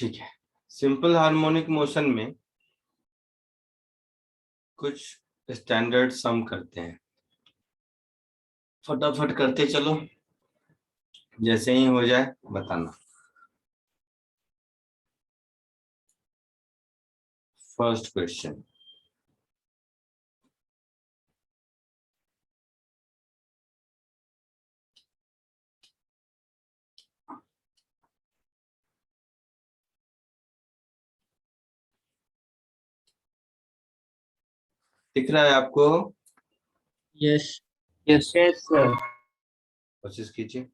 ठीक है, simple harmonic motion में कुछ स्टैंडर्ड सम करते हैं, फटाफट करते चलो, जैसे ही हो जाए बताना। फर्स्ट क्वेश्चन, दिख रहा है आपको? यस। Yes sir. कोशिश कीजिए।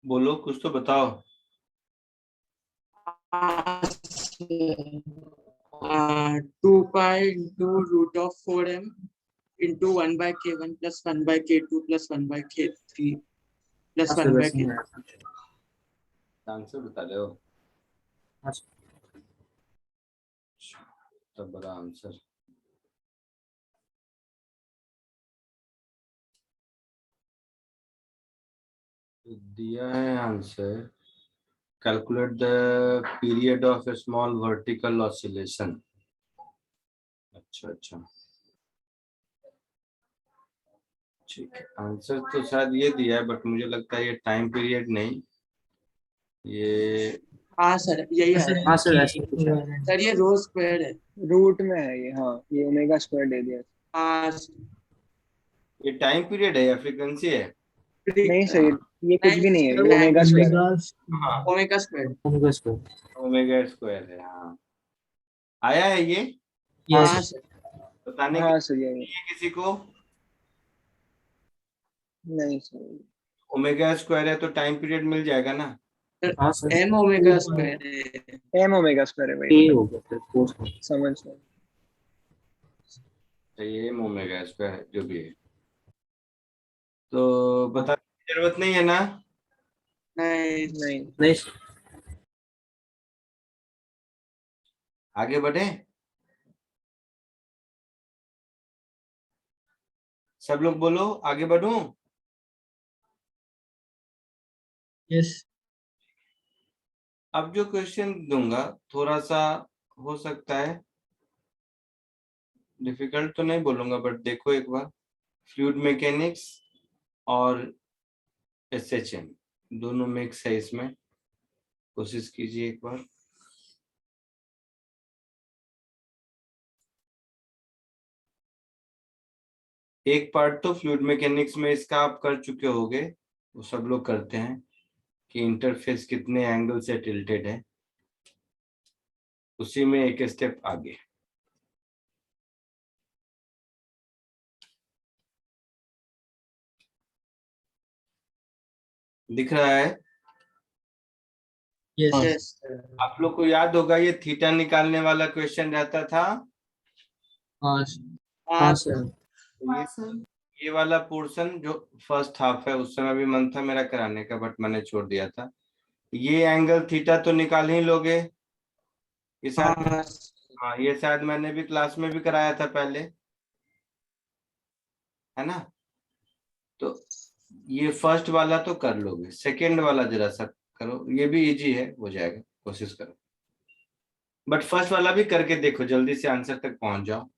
बोलो, कुछ तो बताओ। Two pi into root of 4m into 1 by k1 plus 1 by k2 plus 1 by k3 plus 1 by k. Answer बता रहे हो? हाँ सर। तब बड़ा आंसर। दिया है answer, calculate the period of A small vertical oscillation. अच्छा अच्छा, ठीक है। आंसर तो शायद ये दिया है, बट मुझे लगता है ये टाइम पीरियड नहीं, ये हाँ सर, यही है। हाँ सर, ऐसे कुछ है। सर ये रो स्क्वायर है। रूट में है ये, हाँ ये ओमेगा स्क्वायर दे दिया। हाँ ये टाइम पीरियड है या फ्रीक्वेंसी है? नहीं सर, ये कुछ भी नहीं है, ये ओमेगा स्क्वायर है। हाँ, omega square. Omega square. Omega square है। हाँ, आया है ये हाँ यस। सर। बताने के हाँ सर यही है। लिए किसी को? नहीं सर, ओमेगा स्क्वायर है तो टाइम पीरियड मिल जाएगा ना? हाँ सर, एम ओमेगा स्क्वायर है। एम ओमेगा स्क्वायर है, वही ए बता। हो गया फिर फोर्स में। समझ गए। तो ये ओमेगा स्क्वायर है जो भी है, तो बताने की जरूरत नहीं है ना? नहीं। नहीं। नहीं सर। आगे बढ़े, सब लोग बोलो, आगे बढ़ूं? यस। अब जो क्वेश्चन दूंगा थोड़ा सा हो सकता है डिफिकल्ट, तो नहीं बोलूंगा, बट देखो एक बार। फ्लूइड मैकेनिक्स और एसएचएम दोनों मिक्स है इसमें, कोशिश कीजिए एक बार। एक पार्ट तो फ्लूइड मैकेनिक्स में इसका आप कर चुके होगे, वो सब लोग करते हैं कि इंटरफेस कितने एंगल से टिल्टेड है, उसी में एक स्टेप आगे। दिख रहा है? यस। आप लोग को याद होगा ये थीटा निकालने वाला क्वेश्चन रहता था। हाँ हाँ सर। ये वाला पोर्शन जो फर्स्ट हाफ है, उस समय भी मन था मेरा कराने का, बट मैंने छोड़ दिया था। ये एंगल थीटा तो निकाल ही लोगे, ये शायद, हाँ। हाँ ये शायद मैंने भी क्लास में भी कराया था पहले, है ना? तो ये फर्स्ट वाला तो कर लोगे, सेकंड वाला जरा सा करो, ये भी इजी है, हो जाएगा, कोशिश करो। बट फर्स्ट वाला भी करके देखो, जल्दी से आंसर तक पहुंच जाओ।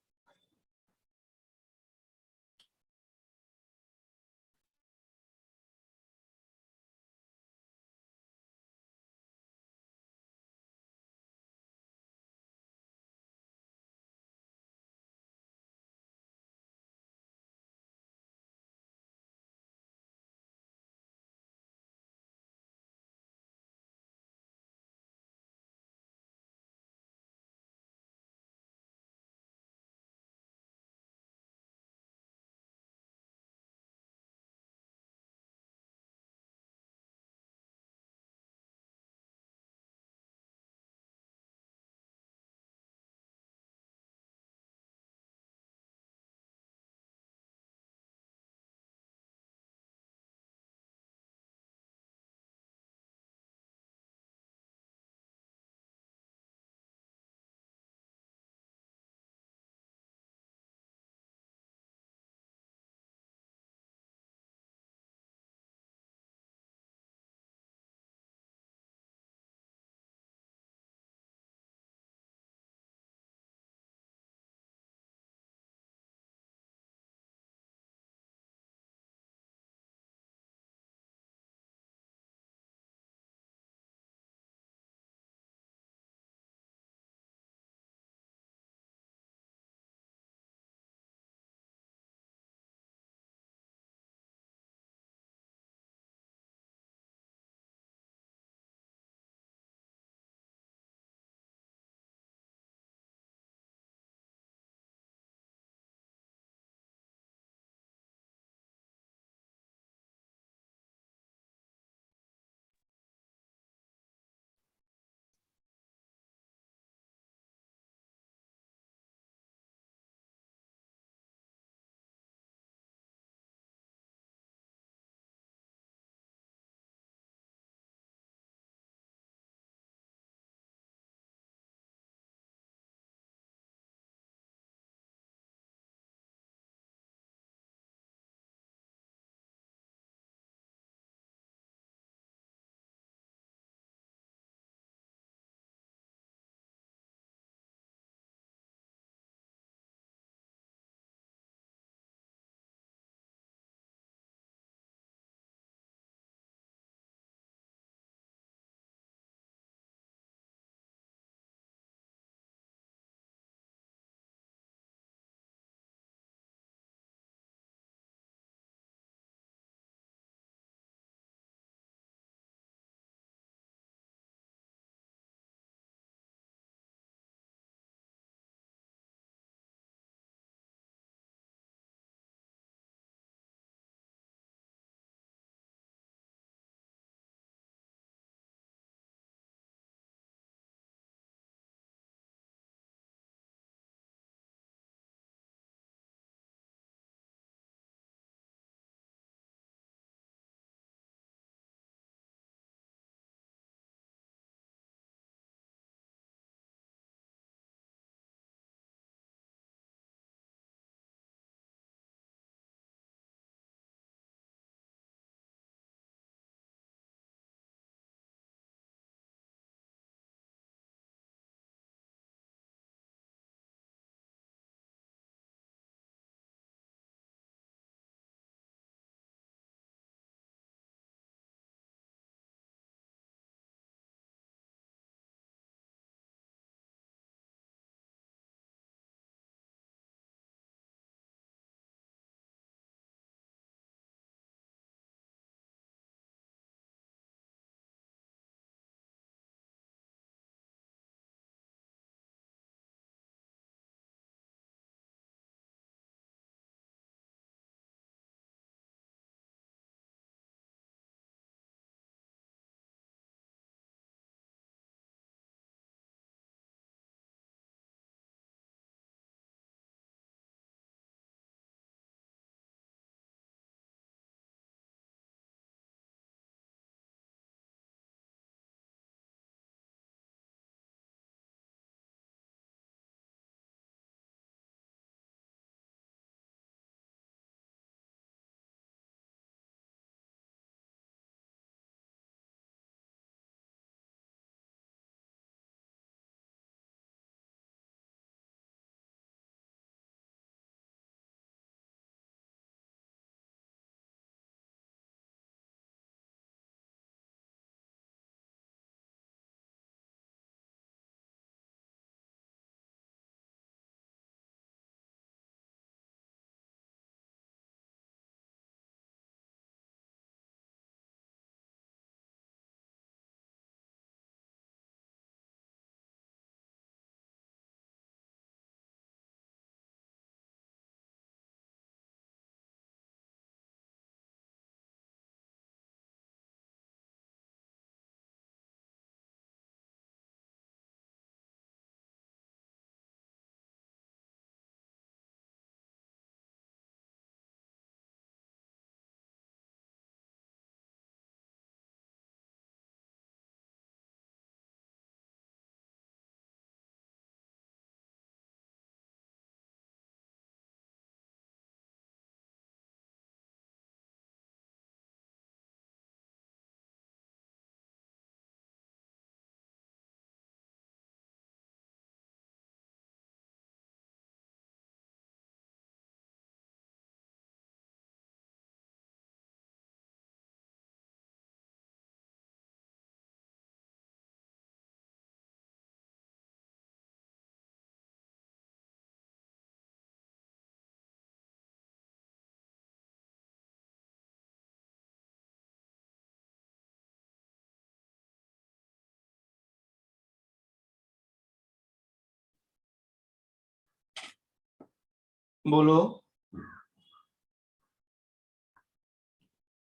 बोलो,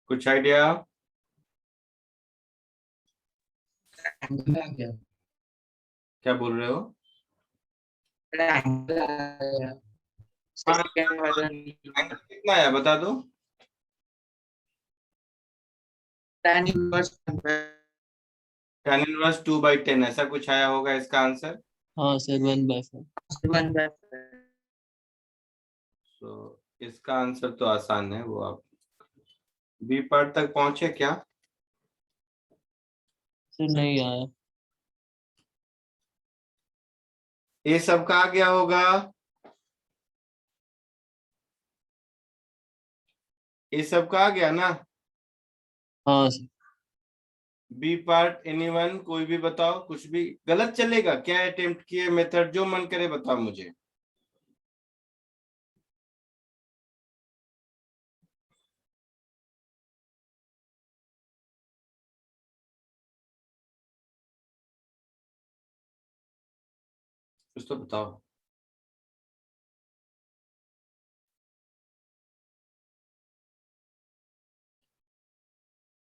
कुछ आइडिया? क्या बोल रहे हो? सेकंड वाला एंगल कितना आया बता दो। tan inverse tan इनवर्स 2/10 ऐसा कुछ आया होगा इसका आंसर। हाँ सर 1/4। 1/4। तो इसका आंसर तो आसान है, वो आप बी पार्ट तक पहुंचे क्या? सर नहीं आया। ये सब कहा गया होगा, ये सब कहा गया ना। हाँ सर। बी पार्ट एनीवन, कोई भी बताओ, कुछ भी गलत चलेगा क्या? अटेम्प्ट किए मेथड जो मन करे बताओ मुझे। कुछ तो बताओ।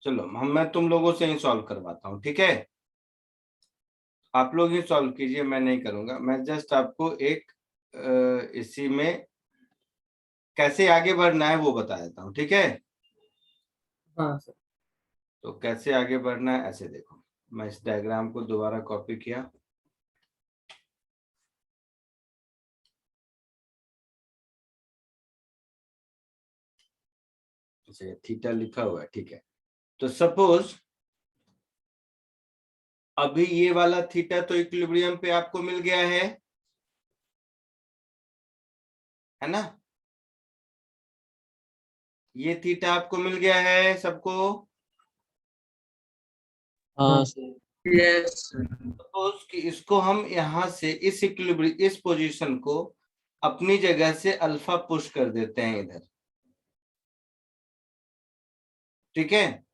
चलो मैं तुम लोगों से ही सॉल्व करवाता हूँ, ठीक है? आप लोग ही सॉल्व कीजिए, मैं नहीं करूंगा, मैं जस्ट आपको एक इसी में कैसे आगे बढ़ना है वो बता देता हूँ, ठीक है? हाँ सर। तो कैसे आगे बढ़ना है ऐसे देखो, मैं इस डायग्राम को दोबारा कॉपी किया, अच्छा थीटा लिखा हुआ है, ठीक है? तो सपोज अभी ये वाला थीटा तो इक्विलिब्रियम पे आपको मिल गया है ना? ये थीटा आपको मिल गया है सबको। हाँ सर। Yes. सपोज कि इसको हम यहां से इस इक्विलिब्रियम इस पोजीशन को अपनी जगह से अल्फा पुश कर देते हैं इधर, ठीक है?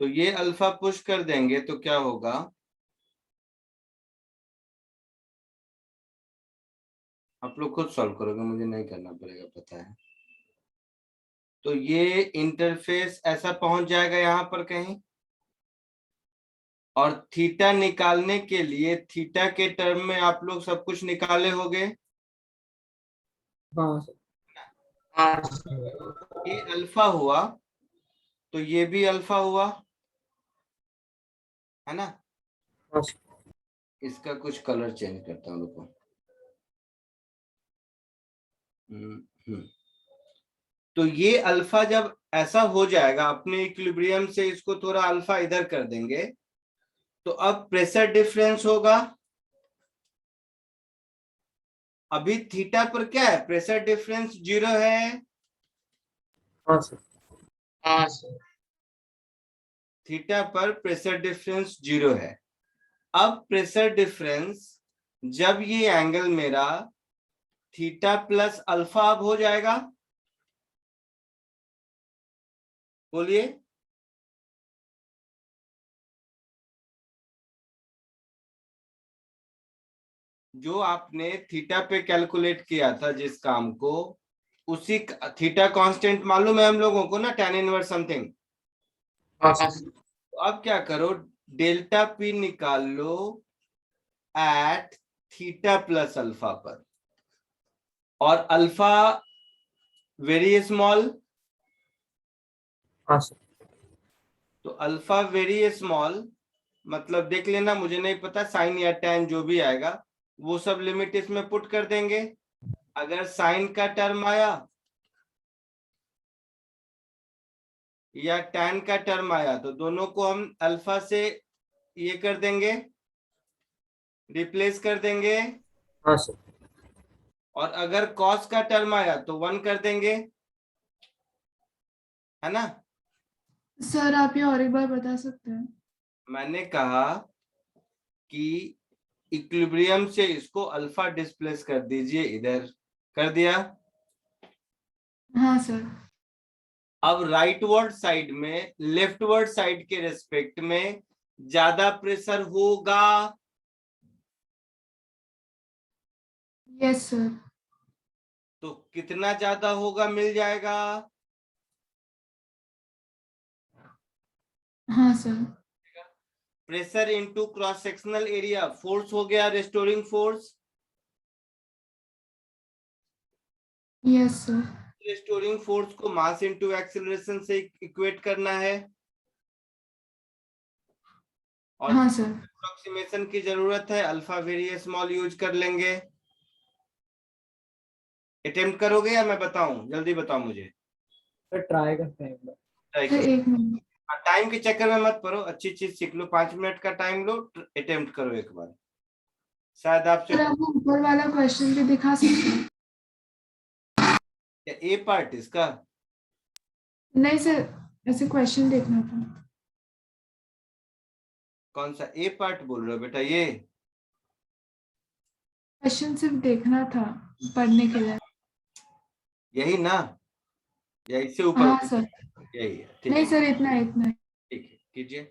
तो ये अल्फा पुश कर देंगे तो क्या होगा, आप लोग खुद सॉल्व करोगे, मुझे नहीं करना पड़ेगा, पता है। तो ये इंटरफेस ऐसा पहुंच जाएगा यहां पर कहीं, और थीटा निकालने के लिए थीटा के टर्म में आप लोग सब कुछ निकाले होंगे। हाँ सर। ये अल्फा हुआ तो ये भी अल्फा हुआ, है ना? हाँ सर। इसका कुछ कलर चेंज करता हूँ, रुको। तो ये अल्फा जब ऐसा हो जाएगा, अपने इक्विलिब्रियम से इसको थोड़ा अल्फा इधर कर देंगे, तो अब प्रेशर डिफरेंस होगा। अभी थीटा पर क्या है, प्रेशर डिफरेंस 0 है। हाँ सर। हाँ सर। थीटा पर प्रेशर डिफरेंस 0 है। अब प्रेशर डिफरेंस जब ये एंगल मेरा थीटा प्लस अल्फा अब हो जाएगा, बोलिए। जो आपने थीटा पे कैलकुलेट किया था जिस काम को, उसी थीटा कांस्टेंट मालूम है हम लोगों को ना, tan इनवर्स समथिंग। हाँ सर। तो अब क्या करो, डेल्टा पी निकाल लो एट थीटा प्लस अल्फा पर, और अल्फा वेरी स्मॉल। हाँ सर। तो अल्फा वेरी स्मॉल मतलब देख लेना, मुझे नहीं पता साइन या टैन जो भी आएगा वो सब लिमिट इसमें पुट कर देंगे। अगर साइन का टर्म आया या टैन का टर्म आया तो दोनों को हम अल्फा से ये कर देंगे, रिप्लेस कर देंगे। हाँ सर। और अगर कॉस का टर्म आया तो 1 कर देंगे, है ना? सर आप ये और एक बार बता सकते हैं? मैंने कहा कि इक्विलिब्रियम से इसको अल्फा डिस्प्लेस कर दीजिए इधर, कर दिया। हाँ सर। अब राइटवर्ड साइड में लेफ्टवर्ड साइड के रेस्पेक्ट में ज्यादा प्रेशर होगा। Yes sir. तो कितना ज्यादा होगा मिल जाएगा? हाँ sir. Pressure into cross sectional area, force हो गया restoring force. Yes sir. Restoring force को मास इनटू एक्सीलरेशन से इक्वेट करना है, और हाँ सर। अप्रोक्सीमेशन की जरूरत है, अल्फा वेरी स्मॉल यूज कर लेंगे। अटेम्प्ट करोगे या मैं बताऊं? जल्दी बताओ मुझे। सर ट्राई करते हैं एक बार। ट्राई सर करो। एक मिनट। टाइम के चक्कर में मत पड़ो, अच्छी चीज सीख लो, 5 मिनट का टाइम लो, अटेम्प्ट करो एक बार, शायद आपसे। सर आप वो ऊपर वाला क्वेश्चन भी दिखा सकते हैं? ए पार्ट इसका? नहीं सर, ऐसे क्वेश्चन देखना था। कौन सा ए पार्ट बोल रहे हो बेटा? ये क्वेश्चन सिर्फ देखना था पढ़ने के लिए। यही ना, या इससे ऊपर? हाँ सर। यही है, ठीक नहीं है, सर, इतना इतना। ठीक है, कीजिए।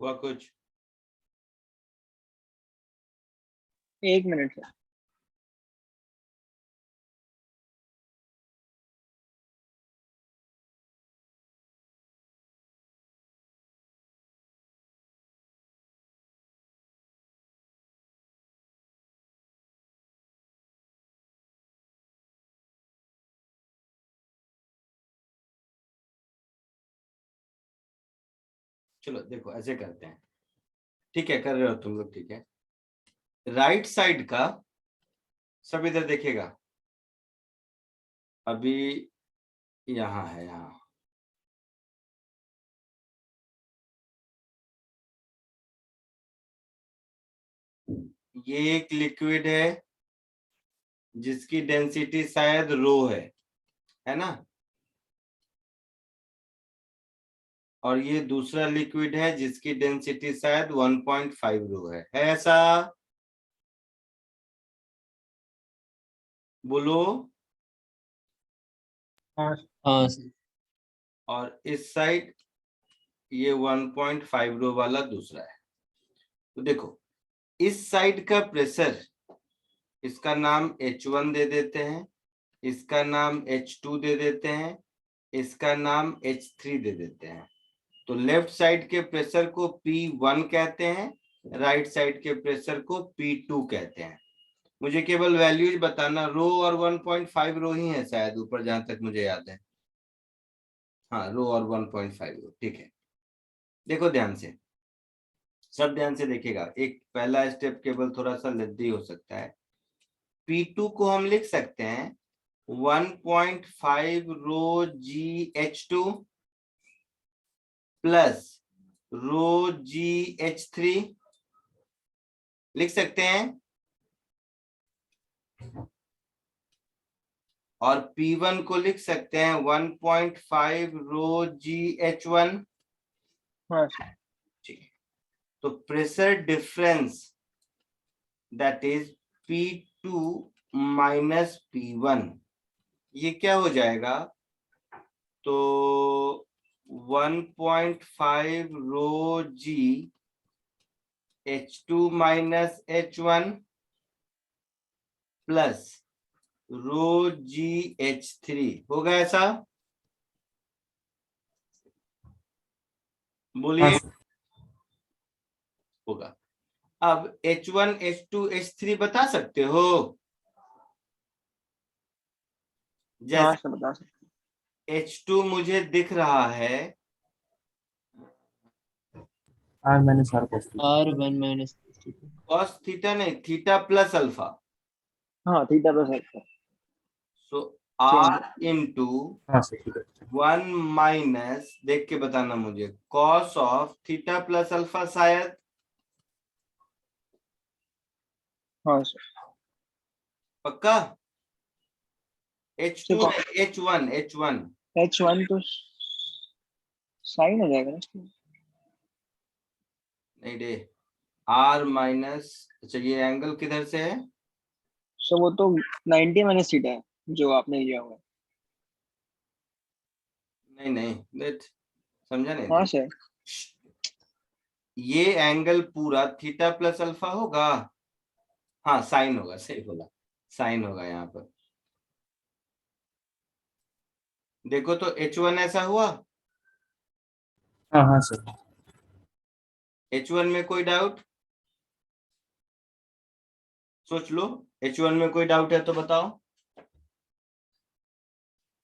हुआ कुछ? 1 मिनट सर। चलो देखो ऐसे करते हैं, ठीक है, कर रहे हो तुम लोग, ठीक है। राइट साइड का सब इधर देखेगा, अभी यहाँ है, यहाँ ये एक लिक्विड है जिसकी डेंसिटी शायद रो है ना, और ये दूसरा लिक्विड है जिसकी डेंसिटी शायद 1.5 रो है ऐसा? बोलो। हाँ हाँ सर। और इस साइड ये 1.5 रो वाला दूसरा है। तो देखो इस साइड का प्रेशर, इसका नाम H1 दे देते हैं, इसका नाम H2 दे देते हैं, इसका नाम H3 दे देते हैं। तो लेफ्ट साइड के प्रेशर को P1 कहते हैं, राइट साइड के प्रेशर को P2 कहते हैं। मुझे केवल वैल्यूज बताना, रो और 1.5 रो ही है शायद ऊपर, जहां तक मुझे याद है। हाँ, रो और 1.5 रो, ठीक है। देखो ध्यान से, सब ध्यान से देखिएगा। एक पहला स्टेप केवल थोड़ा सा लद्दी हो सकता है। P2 को हम लिख सकते हैं 1.5 रो GH2 प्लस रो GH3 लिख सकते हैं, और P1 को लिख सकते हैं 1.5 रो GH1। हाँ सर। ठीक है, तो pressure difference that is P2 minus P1, ये क्या हो जाएगा? तो 1.5 रो G H2 minus H1 plus रो GH3 होगा ऐसा? बोलिए। होगा। अब H1 H2 H3 बता सकते हो? हाँ जैसे सर बता सकते। H2 मुझे दिख रहा है, मैंने सर को R1 minus cos थीटा नहीं, थीटा प्लस अल्फा। हाँ थीटा प्लस अल्फा। सो R इंटू हाँ सर ठीक है। 1 माइनस, देख के बताना मुझे, cos of theta plus alpha शायद। हाँ सर। पक्का? H2 सिर्फ H1 H1 H1 तो साइन हो जाएगा ना इसमें। नहीं रे, R माइनस, अच्छा ये एंगल किधर से है? सो वो तो 90 माइनस थीटा है जो आपने लिया हुआ है। नहीं नहीं, देख, समझा नहीं हाँ तुम। सर। ये एंगल पूरा थीटा प्लस अल्फा होगा। हाँ साइन होगा, सही बोला, साइन होगा यहाँ पर। देखो तो H1 ऐसा हुआ, हाँ हाँ सर। H1 में कोई डाउट? सोच लो, H1 में कोई डाउट है तो बताओ।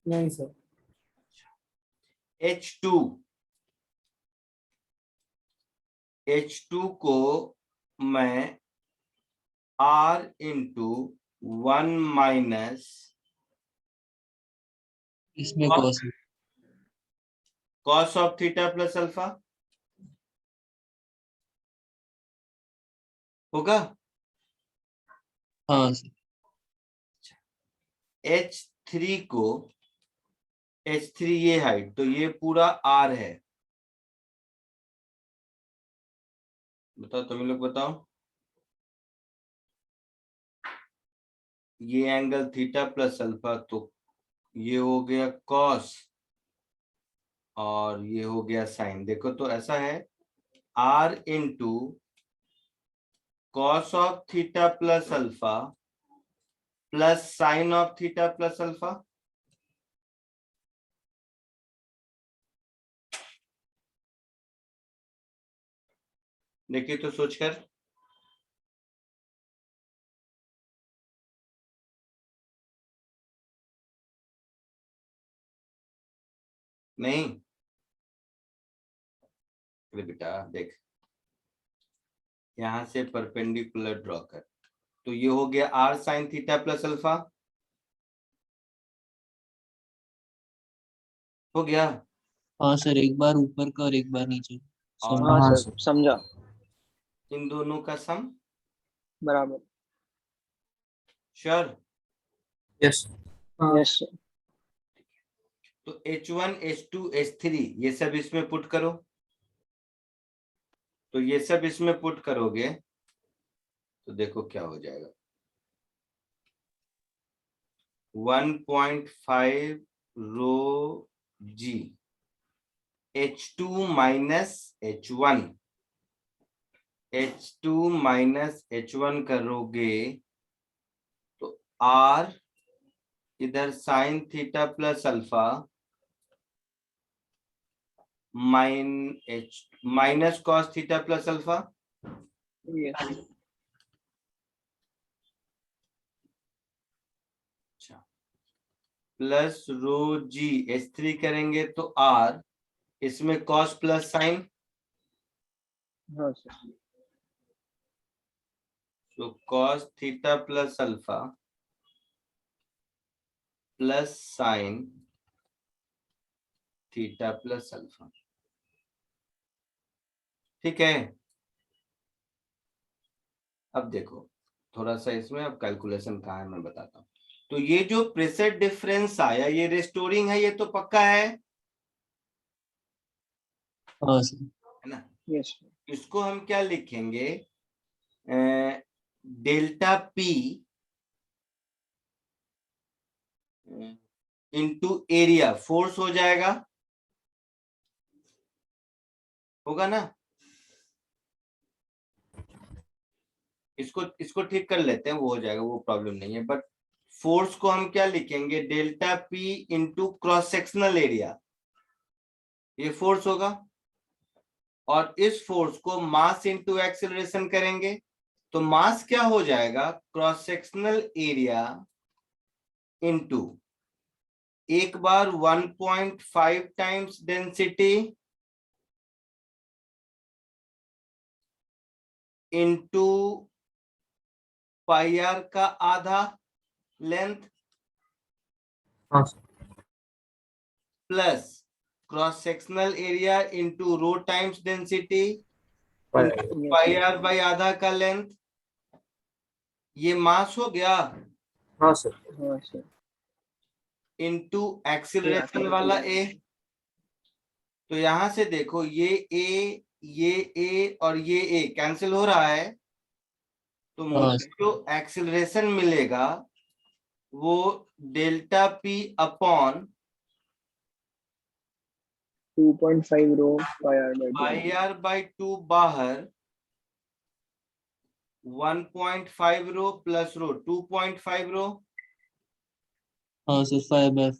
नहीं सर। H2 H2 को मैं R इंटू 1 माइनस इसमें cos cos of theta plus alpha होगा। हाँ सर। H3 को, H3 ये हाइट, तो ये पूरा R है। बताओ तुम लोग बताओ, ये एंगल थीटा प्लस अल्फा, तो ये हो गया कॉस और ये हो गया साइन। देखो तो ऐसा है, r into cos of theta plus alpha plus sin of theta plus alpha। देखिए तो सोचकर, नहीं अरे बेटा देख, यहां से परपेंडिकुलर ड्रॉ कर, तो ये हो गया r sin theta plus alpha, हो गया। हाँ सर, एक बार ऊपर का और एक बार नीचे। और हाँ हाँ, सर समझा। इन दोनों का सम, बराबर। श्योर। Yes yes sir. तो H1 H2 H3 ये सब इसमें पुट करो, तो ये सब इसमें पुट करोगे तो देखो क्या हो जाएगा। 1.5 रो G H2 minus H1, H2 minus H1 करोगे तो R इधर sine theta plus alpha minus cos theta plus alpha, yes. अच्छा, प्लस रो जी H3 करेंगे तो R इसमें कॉस प्लस साइन, हाँ सर। तो cos theta plus alpha plus sine theta plus alpha, ठीक है। अब देखो थोड़ा सा इसमें अब कैलकुलेशन कहाँ है मैं बताता हूँ। तो ये जो प्रेशर डिफरेंस आया ये रेस्टोरिंग है, ये तो पक्का है हाँ सर। ना। यस। इसको हम क्या लिखेंगे, delta P into area force हो जाएगा, होगा ना। इसको ठीक कर लेते हैं, वो हो जाएगा, वो प्रॉब्लम नहीं है। बट फोर्स को हम क्या लिखेंगे, delta P into cross sectional area, ये फोर्स होगा। और इस फोर्स को मास इंटू एक्सेलरेशन करेंगे तो मास क्या हो जाएगा, क्रॉस सेक्शनल एरिया इंटू एक बार 1.5 times density into pi R का आधा लेंथ हाँ plus cross sectional area into rho times density into sir pi R by आधा का लेंथ, ये मास हो गया हाँ सर हाँ सर। इंटू एक्सीलरेशन वाला ए। तो यहां से देखो ये ए और ये ए कैंसिल हो रहा है, तो मुझे जो एक्सीलरेशन मिलेगा वो delta P upon 2.5 rho pi R by 2। Pi R by 2 बाहर 1.5 रो प्लस रो 2.5 रो, हाँ सर, 5/4।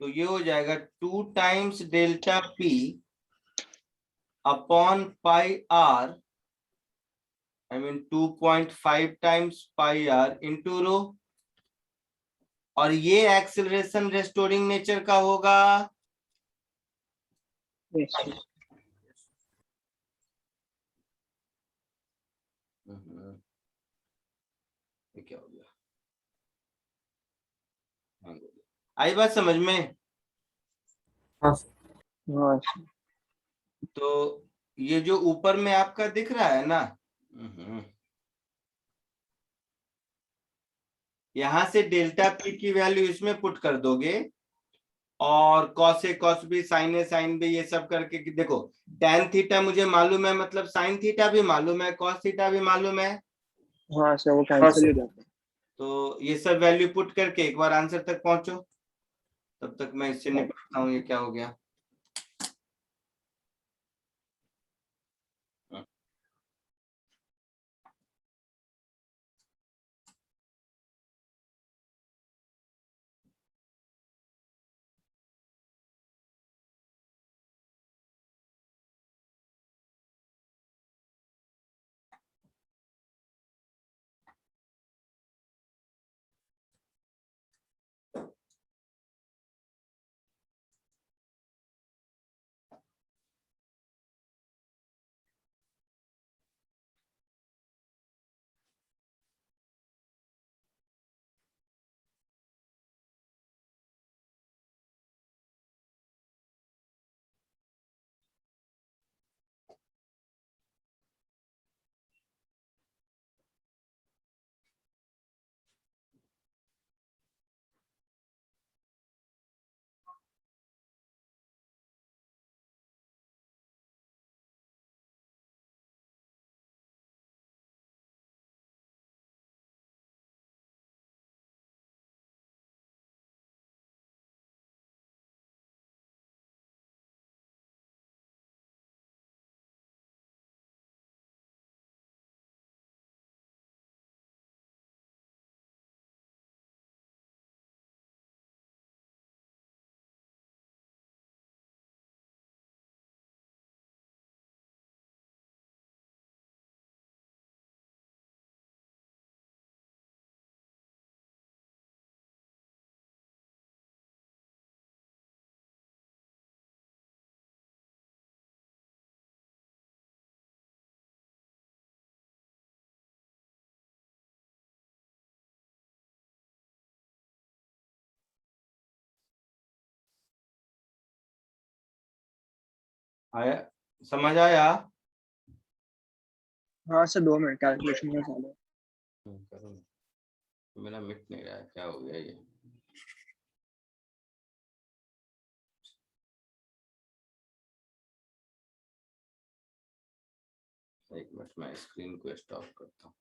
तो ये हो जाएगा 2 times delta P upon pi R, I mean 2.5 times pi R into rho. और ये एक्सेलरेशन रेस्टोरिंग नेचर का होगा, यस। ये क्या हो गया, आई बात समझ में। हाँ सर हाँ सर। तो ये जो ऊपर में आपका दिख रहा है ना, यहां से डेल्टा पी की वैल्यू इसमें पुट कर दोगे और cos A cos B sign A sine B ये सब करके कि देखो tan थीटा मुझे मालूम है, मतलब साइन थीटा भी मालूम है, कॉस थीटा भी मालूम है, हाँ सर वो कैंसिल सर। हो जाता है। तो ये सब वैल्यू पुट करके एक बार आंसर तक पहुंचो। तब तक मैं इससे निपटता हूँ, ये क्या हो गया। आया, समझ आया? हाँ सर 2 मिनट कैलकुलेशन में चालू है। करो ना। मेरा मिट नहीं रहा है, क्या हो गया ये? एक मिनट, मैं स्क्रीन को स्टॉप करता हूँ।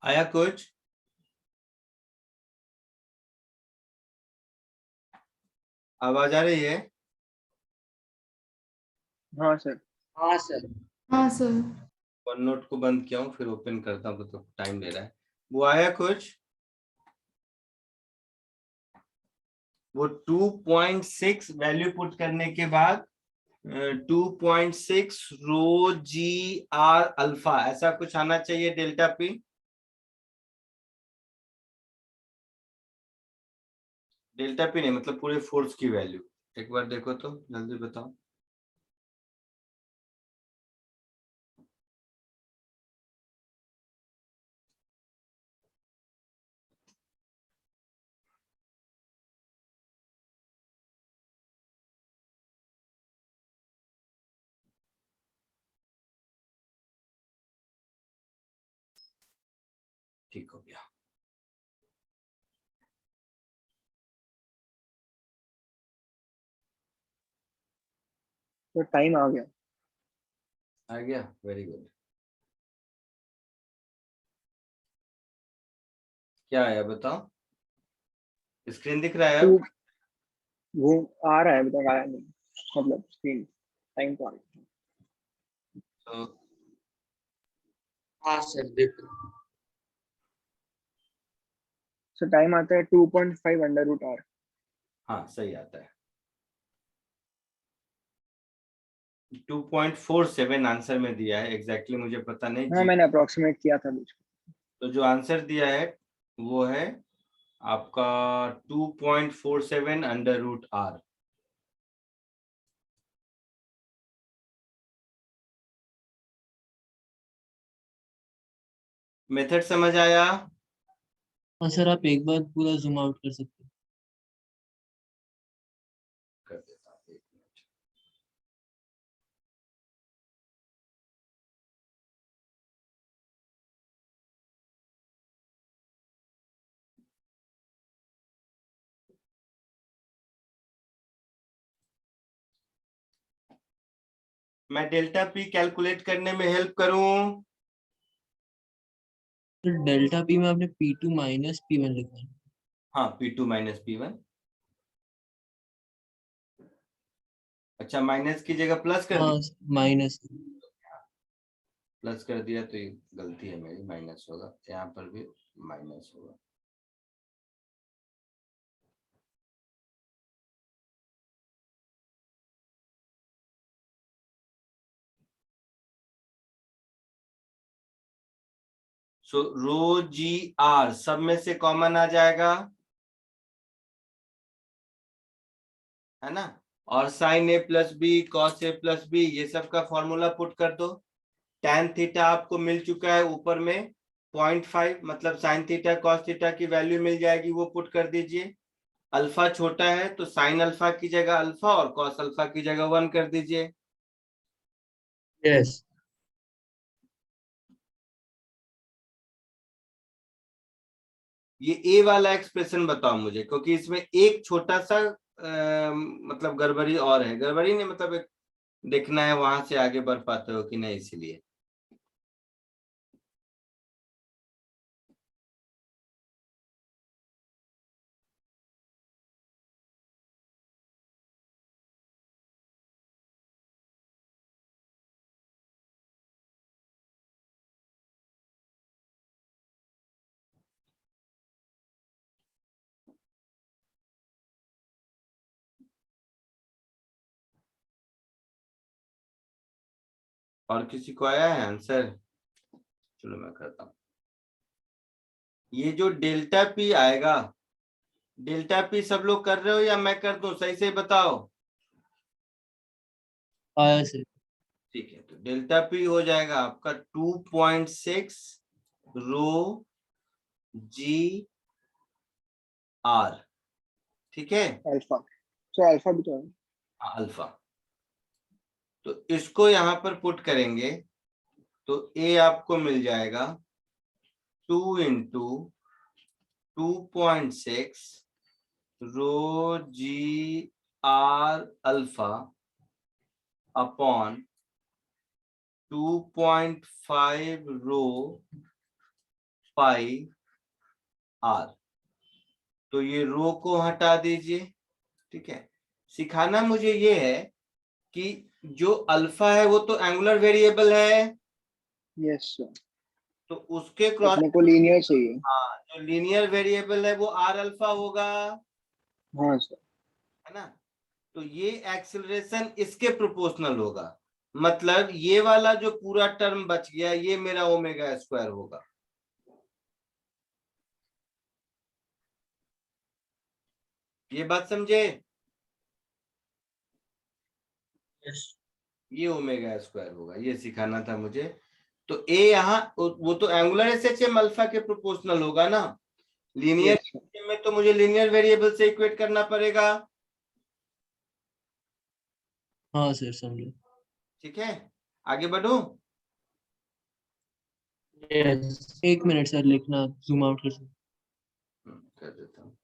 आया कुछ? आवाज आ रही है? हाँ सर। हाँ सर। हाँ सर। वन नोट को बंद किया हूँ, फिर ओपन करता हूँ तो टाइम ले रहा है। वो आया कुछ? वो 2.6 वैल्यू पुट करने के बाद 2.6 रो जी आर अल्फा, ऐसा कुछ आना चाहिए डेल्टा पी। डेल्टा पी नहीं, मतलब पूरे फोर्स की वैल्यू एक बार देखो तो जल्दी बताओ। ठीक हो गया। तो टाइम आ गया। आ गया, वेरी गुड। क्या आया बताओ, स्क्रीन दिख रहा है टू अब? वो आ रहा है, अभी तक आया नहीं, मतलब स्क्रीन टाइम तो आ गया। तो हाँ सर देखो। सो टाइम आता है 2.5 अंडर रूट आर। हाँ सही आता है। 2.47 आंसर में दिया है, एग्जैक्टली मुझे पता नहीं हाँ जी। मैंने अप्रोक्सीमेट किया था बीच में। तो जो आंसर दिया है वो है आपका 2.47 अंडर रूट आर। मेथड समझ आया? हाँ सर, आप एक बार पूरा जूम आउट कर सकते हैं? कर देता हूँ, एक मिनट। मैं डेल्टा पी कैलकुलेट करने में हेल्प करूं? तो डेल्टा पी में आपने P2 माइनस P1 लिखा है। हाँ, P2 माइनस P1। अच्छा, माइनस की जगह प्लस कर हाँ दिया। माइनस। प्लस कर दिया तो ये गलती है मेरी, माइनस होगा, यहाँ पर भी माइनस होगा। सो रो जी आर सब में से कॉमन आ जाएगा, है ना? और sign A plus B cos A plus B ये सब का फॉर्मूला पुट कर दो। tan थीटा आपको मिल चुका है ऊपर में 0.5, मतलब साइन थीटा कॉस थीटा की वैल्यू मिल जाएगी, वो पुट कर दीजिए। अल्फा छोटा है तो साइन अल्फा की जगह अल्फा और कॉस अल्फा की जगह 1 कर दीजिए। यस। ये ए वाला एक्सप्रेशन बताओ मुझे, क्योंकि इसमें एक छोटा सा मतलब गड़बड़ी और है, गड़बड़ी नहीं मतलब एक देखना है वहां से आगे बढ़ पाते हो कि नहीं, इसीलिए। और किसी को आया है आंसर? चलो मैं करता हूँ। ये जो डेल्टा पी आएगा, डेल्टा पी सब लोग कर रहे हो या मैं कर दूं? सही से बताओ। आया सर। ठीक है, तो डेल्टा पी हो जाएगा आपका 2.6 रो जी आर। ठीक है, अल्फा, सो अल्फा भी तो है। अल्फा। तो इसको यहाँ पर पुट करेंगे तो ए आपको मिल जाएगा 2 into 2.6 rho G R alpha upon 2.5 rho pi R. तो ये रो को हटा दीजिए। ठीक है, सिखाना मुझे ये है कि जो अल्फा है वो तो एंगुलर वेरिएबल है, यस सर, तो उसके क्रॉस, अपने को लीनियर चाहिए। हाँ जो लीनियर वेरिएबल है वो आर अल्फा होगा, हाँ सर। है ना? तो ये एक्सेलरेशन इसके प्रोपोर्शनल होगा, मतलब ये वाला जो पूरा टर्म बच गया ये मेरा ओमेगा स्क्वायर होगा। ये बात समझे? यस। ये ओमेगा स्क्वायर होगा, ये सिखाना था मुझे। तो ए यहाँ वो तो एंगुलर एसएचएम अल्फा के प्रोपोर्शनल होगा ना, लीनियर यस सर। में तो मुझे लीनियर वेरिएबल से इक्वेट करना पड़ेगा। हाँ सर समझो। ठीक है, आगे बढ़ो। यस। एक मिनट सर, लिखना जूम आउट कर सकते हैं? कर देता हूँ।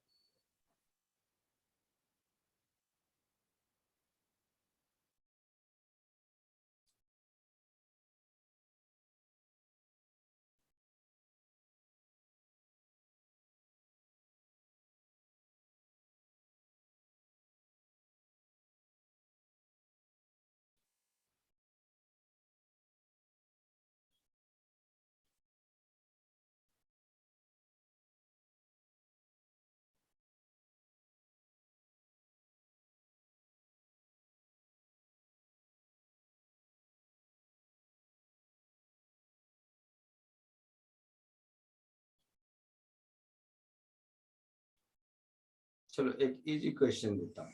चलो एक इजी क्वेश्चन देता हूँ।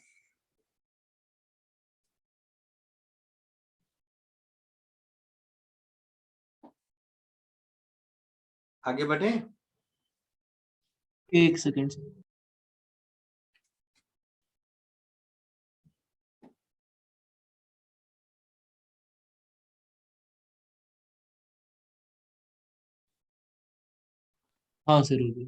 आगे बढ़े। एक सेकेंड सर। हाँ सर हो गया।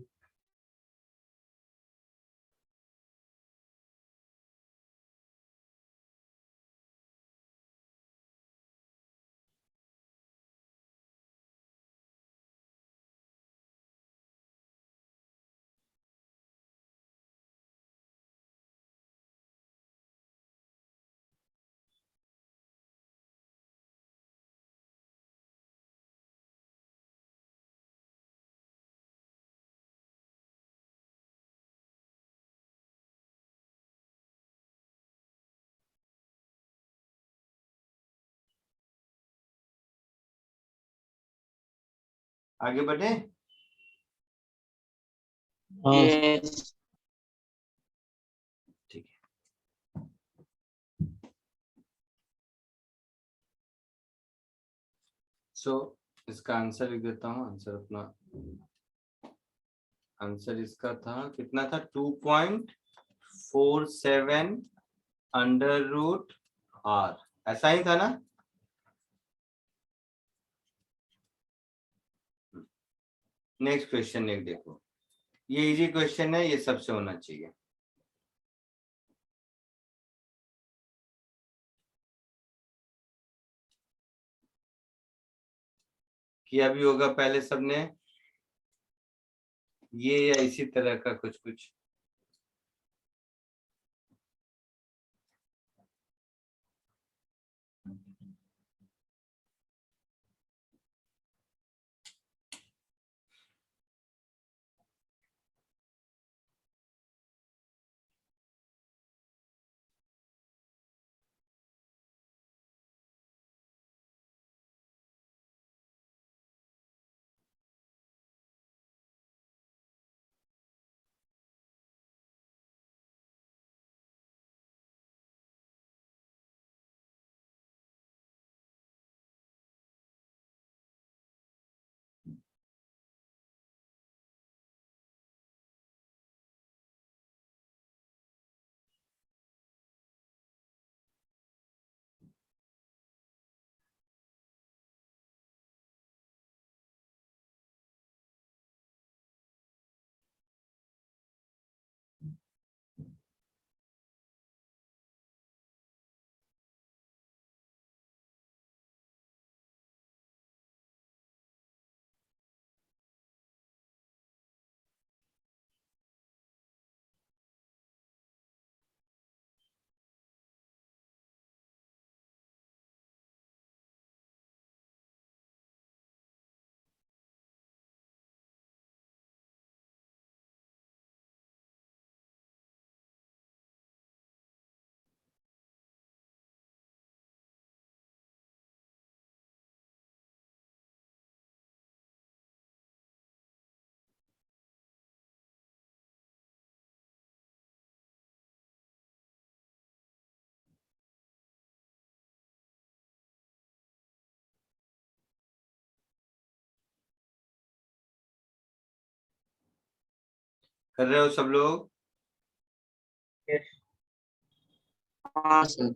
आगे बढ़े। हाँ सर। Yes. ठीक है। सो इसका आंसर लिख देता हूँ। आंसर अपना, आंसर इसका था कितना था, 2.47 अंडर रूट आर, ऐसा ही था ना। नेक्स्ट क्वेश्चन एक देखो, ये इजी क्वेश्चन है, ये सबसे होना चाहिए। किया भी होगा पहले सबने ये, या इसी तरह का कुछ कुछ। कर रहे हो सब लोग। हाँ सर।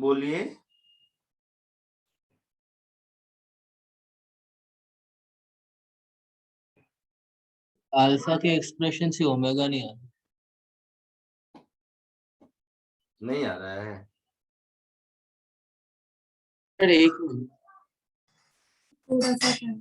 बोलिए। अल्फा के एक्सप्रेशन से ओमेगा नहीं आ रहा। नहीं आ रहा है। सर एक मिनट, थोड़ा सा time।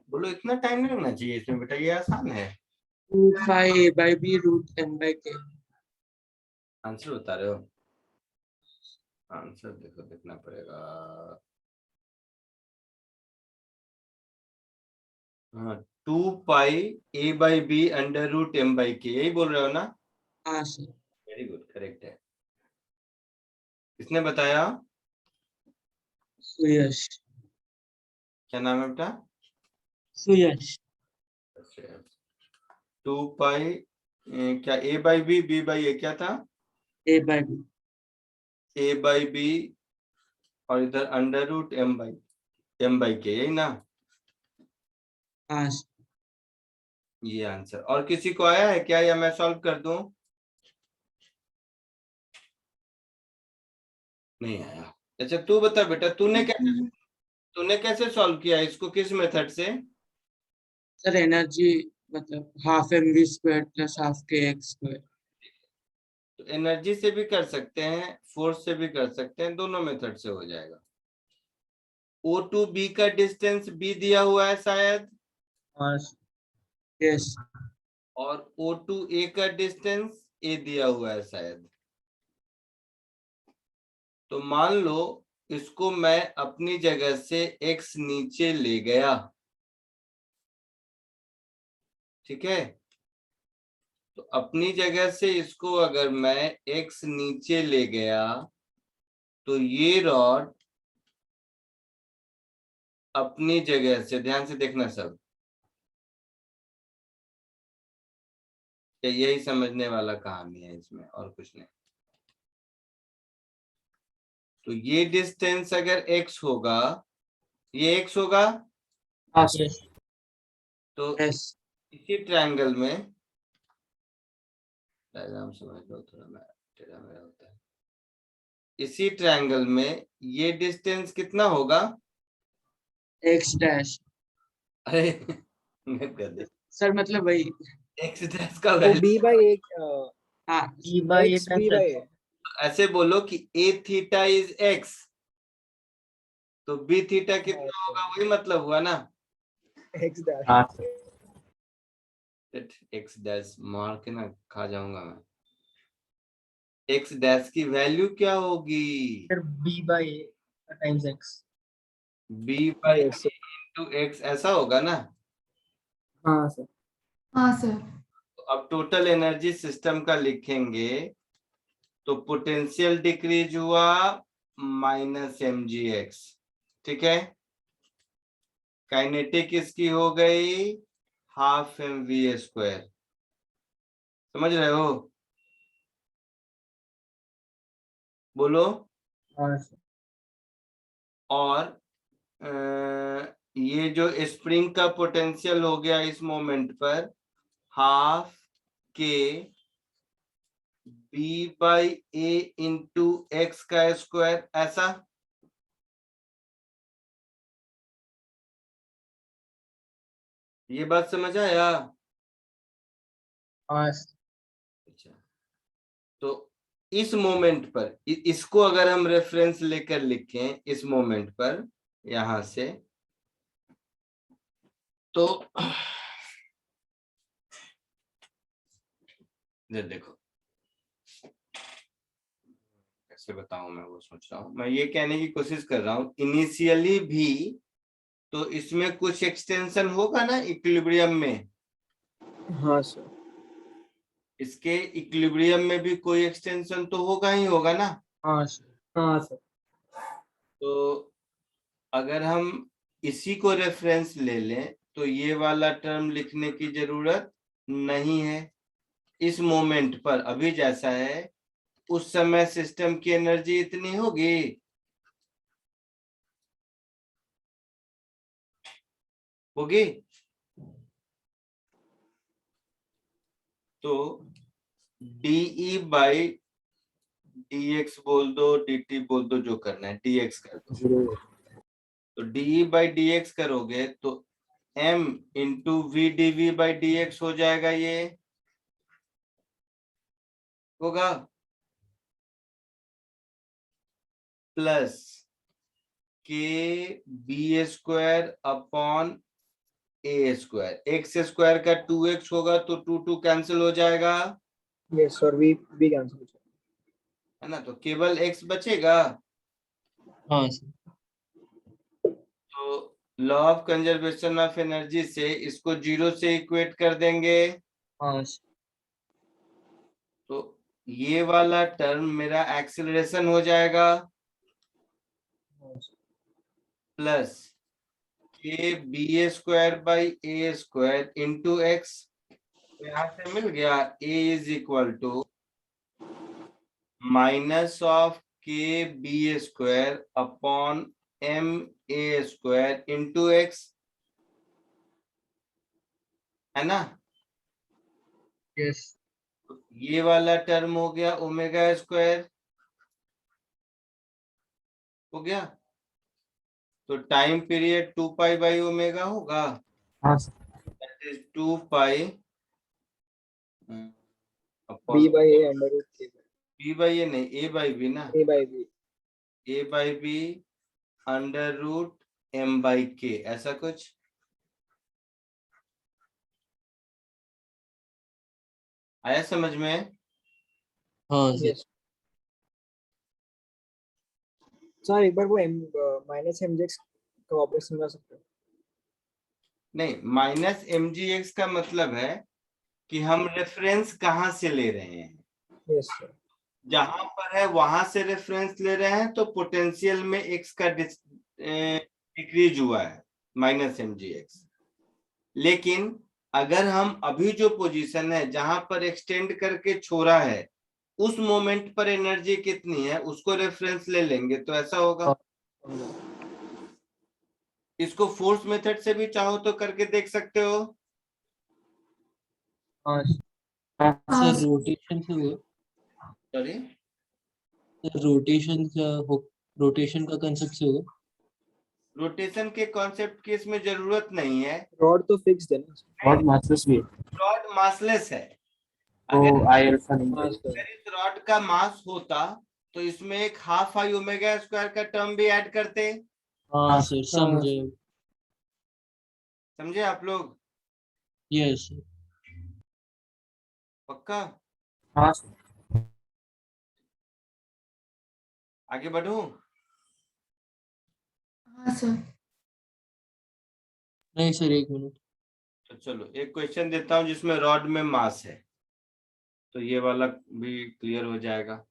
बोलो, इतना टाइम नहीं लगना चाहिए इसमें बेटा, ये आसान है। 2 pi a by b root m by k। Answer बता रहे हो? आंसर देखो, देखना पड़ेगा। हाँ, 2 pi a by B under root m by K, यही बोल रहे हो ना? हाँ सर। वेरी गुड, करेक्ट है। किसने बताया? सुयश। क्या नाम है बेटा? सुयश। 2 पाई क्या a by B by A क्या था? a by b। a by B और इधर under root m by K, यही ना? हाँ सर। ये आंसर। और किसी को आया है क्या, या मैं सॉल्व कर दूं? नहीं आया। अच्छा तू बता बेटा, तूने कैसे सॉल्व किया इसको, किस मेथड से? सर एनर्जी मतलब half mv square plus half kx square. तो एनर्जी से भी कर सकते हैं, फोर्स से भी कर सकते हैं, दोनों मेथड से हो जाएगा। O टू B का डिस्टेंस B दिया हुआ है शायद, हाँ यस और O टू A का डिस्टेंस A दिया हुआ है शायद। तो मान लो इसको मैं अपनी जगह से x नीचे ले गया, ठीक है। तो अपनी जगह से इसको अगर मैं x नीचे ले गया तो ये रॉड अपनी जगह से, ध्यान से देखना सब, यही समझने वाला कहानी है इसमें, और कुछ नहीं। तो ये डिस्टेंस अगर x होगा, ये x होगा, हाँ सर। तो यस इसी ट्रायंगल में, डायग्राम समझ लो थोड़ा, मैं टेढ़ा मेढ़ा होता है। इसी ट्रायंगल में ये डिस्टेंस कितना होगा? x dash. अरे गधे, सर मतलब वही। x डैश का वो वैल्यू b by a हाँ E by x b by a ऐसे बोलो कि a थीटा इज x, तो b थीटा कितना होगा, वही मतलब हुआ ना। x dash हाँ सर। x डैश मार के ना खा जाऊंगा मैं। x डैश की वैल्यू क्या होगी? फिर B by A times X. b by yes into x, ऐसा होगा ना। हाँ सर। हाँ सर। तो अब टोटल एनर्जी सिस्टम का लिखेंगे, तो पोटेंशियल डिक्रीज हुआ -mgx, ठीक है। काइनेटिक इसकी हो गई हाफ mv स्क्वायर, समझ रहे हो? बोलो। हाँ सर। और ये जो स्प्रिंग का पोटेंशियल हो गया इस मोमेंट पर, half K B by A into X का स्क्वायर, ऐसा। ये बात समझ आया? हाँ सर। अच्छा, तो इस मोमेंट पर इसको अगर हम रेफरेंस लेकर लिखें इस मोमेंट पर यहां से, तो ये देखो कैसे बताऊं, मैं वो सोच रहा हूं, मैं ये कहने की कोशिश कर रहा हूं, इनिशियली भी तो इसमें कुछ एक्सटेंशन होगा ना इक्विलिब्रियम में, हाँ सर इसके इक्विलिब्रियम में भी कोई एक्सटेंशन तो होगा ही होगा ना। हाँ सर। हाँ सर। तो अगर हम इसी को रेफरेंस ले लें तो ये वाला टर्म लिखने की जरूरत नहीं है। इस मोमेंट पर अभी जैसा है उस समय सिस्टम की एनर्जी इतनी होगी, होगी। तो डीई बाई dx बोल दो, dt बोल दो, जो करना है, dx कर दो। तो डीई बाई dx करोगे तो m into V D V by D X हो जाएगा, ये होगा, प्लस के B square upon A square. X square का 2x होगा तो 2 कैंसिल हो जाएगा, yes sir v cancel हो जाएगा। है ना। तो केवल x बचेगा। हाँ सर। तो law of conservation of energy से इसको 0 से इक्वेट कर देंगे, हाँ सर। तो ये वाला टर्म मेरा एक्सेलरेशन हो जाएगा, प्लस के B square by a square into x. यहां से मिल गया a is equal to minus of k B square upon m a square into x, है ना। यस। ये वाला टर्म हो गया ओमेगा स्क्वायर, हो गया। तो time period 2 pi by omega होगा, हाँ sir. That is 2 pi B by A under root K b by a नहीं, a by b ना, A by B. a by b under root m by k, ऐसा कुछ। आया समझ में? हाँ सर। Yes. सर एक बार वो माइनस mgx का वापस समझा सकते हो? नहीं, माइनस mgx का मतलब है कि हम रेफरेंस कहाँ से ले रहे हैं। Yes sir. जहां पर है वहां से रेफरेंस ले रहे हैं तो पोटेंशियल में x का डिक्रीज हुआ है माइनस mgx। लेकिन अगर हम अभी जो पोजीशन है जहां पर एक्सटेंड करके छोड़ा है उस मोमेंट पर एनर्जी कितनी है उसको रेफरेंस ले लेंगे तो ऐसा होगा। इसको फोर्स मेथड से भी चाहो तो करके देख सकते हो। हाँ हाँ सर सर। रोटेशन से हुआ, सॉरी, रोटेशन का कंसेप्ट से होगा। रोटेशन के कॉन्सेप्ट की इसमें जरूरत नहीं है। रॉड तो फिक्स्ड है ना. रॉड मासलेस भी है रॉड मासलेस है। तो अगर आई अल्फा नहीं हाँ है। सर. इस रॉड का मास होता तो इसमें एक हाफ आई ओमेगा स्क्वायर का टर्म भी ऐड करते। हाँ सर समझे। समझे आप लोग? Yes sir. पक्का? हाँ सर। आगे बढ़ूं? हाँ सर। नहीं सर, एक मिनट। तो चलो एक क्वेश्चन देता हूं जिसमें रॉड में मास है, तो ये वाला भी क्लियर हो जाएगा।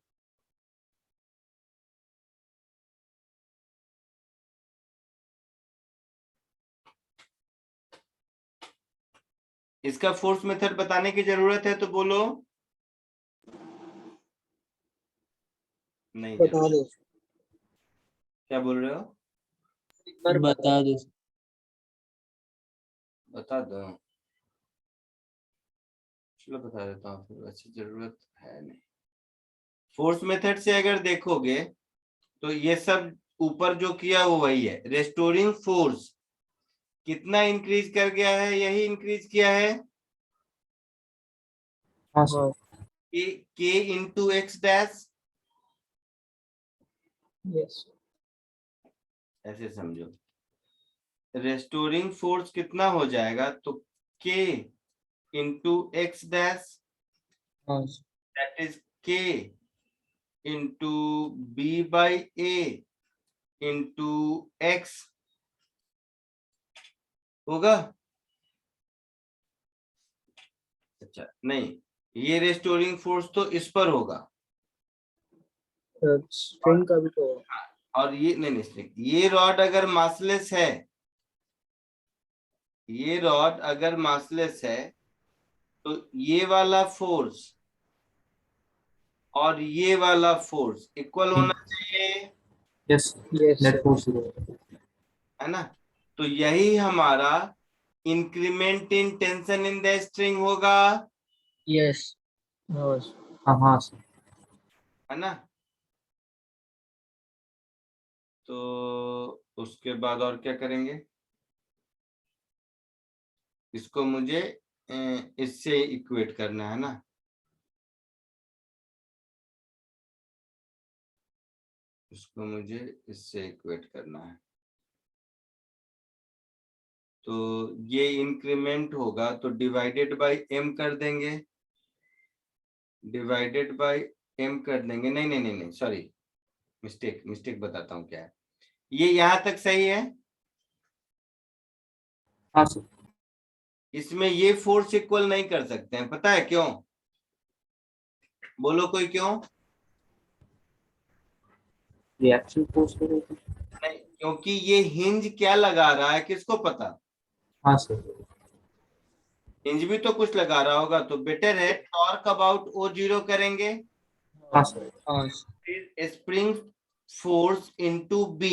इसका फोर्स मेथड बताने की जरूरत है तो बोलो। नहीं बता जरूरत। दो. क्या बोल रहे हो? एक बार बता दो सर। बता दो। चलो बता देता हूँ, फिर वैसे जरूरत है नहीं। फोर्स मेथड से अगर देखोगे तो ये सब ऊपर जो किया वो वही है। रेस्टोरिंग फोर्स कितना इंक्रीज कर गया है, यही इंक्रीज किया है हाँ सर। के इंटू एक्स डैश। यस. ऐसे समझो, रेस्टोरिंग फोर्स कितना हो जाएगा तो के इंटू एक्स डैश, हाँ that is K into B by A into X होगा। अच्छा नहीं, ये रेस्टोरिंग फोर्स तो इस पर होगा स्ट्रिंग का भी तो. और ये नहीं, ये रॉड अगर मासलेस है, ये रॉड अगर मासलेस है तो ये वाला फोर्स और ये वाला फोर्स इक्वल होना चाहिए, yes yes net sir. Force है ना। तो यही हमारा increment in tension in the string होगा, यस हाँ हाँ सर। है ना। तो उसके बाद और क्या करेंगे, इसको मुझे इससे इक्वेट करना है ना। इसको मुझे इससे इक्वेट करना है। तो ये इंक्रीमेंट होगा तो डिवाइडेड बाय m कर देंगे, डिवाइडेड बाय m कर देंगे। नहीं नहीं नहीं नहीं सॉरी, मिस्टेक बताता हूँ क्या है। ये यहां तक सही है। हाँ सर। इसमें ये फोर्स इक्वल नहीं कर सकते हैं, पता है क्यों? बोलो कोई क्यों? रिएक्शन फोर्स करेगा। नहीं, क्योंकि ये हिंज क्या लगा रहा है किसको पता? हाँ सर। हिंज भी तो कुछ लगा रहा होगा, तो बेटर है टॉर्क अबाउट O0 करेंगे। हाँ सर। हाँ spring force into B,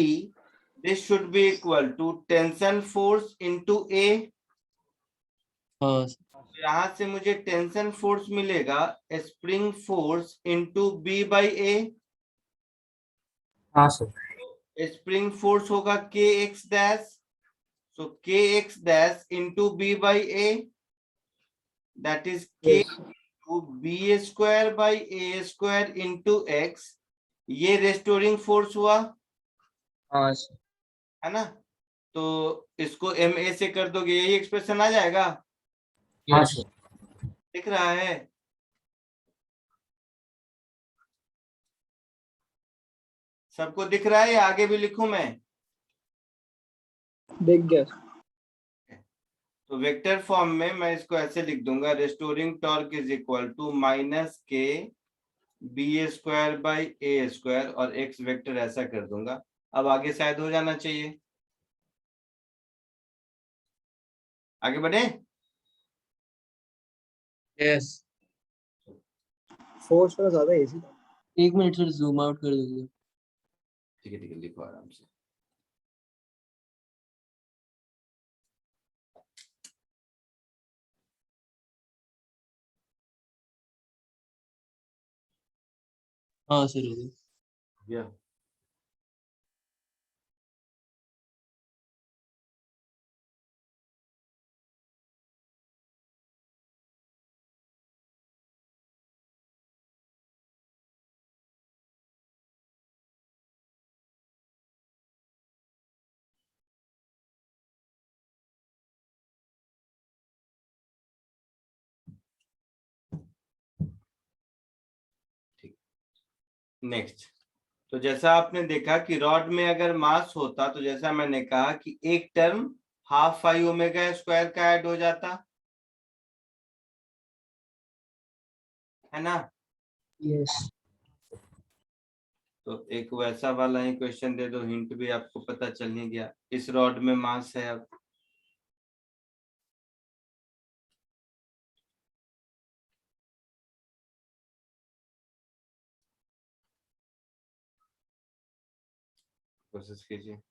this should be equal to tension force into A। हाँ सर। यहां से मुझे टेंशन फोर्स मिलेगा spring force into B by A। हाँ सर। स्प्रिंग फोर्स होगा के x dash, So kx dash into b by a, that is k Yes. to b square by a square into x, ये restoring force हुआ हाँ sir है ना। तो इसको एम ए से कर दोगे, यही एक्सप्रेशन आ जाएगा, हाँ यस सर दिख रहा है। सबको दिख रहा है या आगे भी लिखूं मैं? दिख गया। तो वेक्टर फॉर्म में मैं इसको ऐसे लिख दूंगा, restoring torque is equal to minus k B square by a square, और एक्स वेक्टर ऐसा कर दूंगा। अब आगे शायद हो जाना चाहिए, आगे बढ़े। यस फोर्स थोड़ा ज्यादा इजी था। 1 मिनट सर जूम आउट कर दीजिए। ठीक है लिखो आराम से। हाँ सर हो गया। या नेक्स्ट, तो जैसा आपने देखा कि रॉड में अगर मास होता तो जैसा मैंने कहा कि एक टर्म हाफ पाई ओमेगा स्क्वायर का ऐड हो जाता है ना। यस तो एक वैसा वाला ही क्वेश्चन दे दो, हिंट भी आपको पता चल ही गया। इस रॉड में मास है, अब कोशिश कीजिए।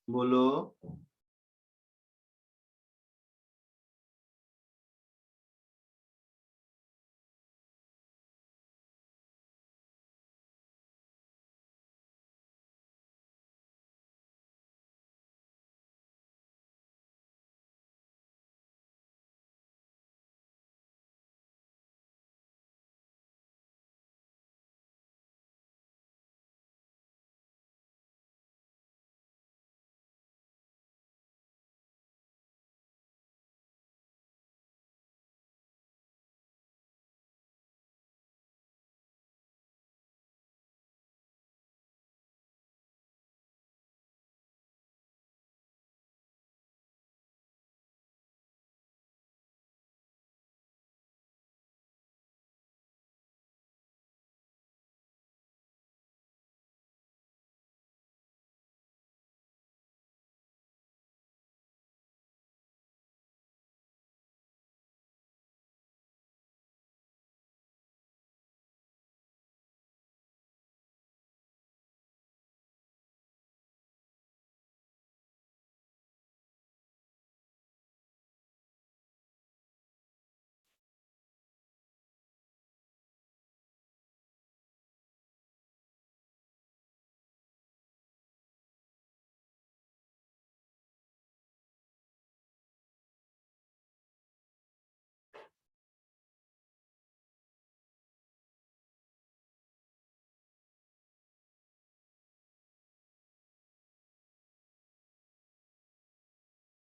बोलो।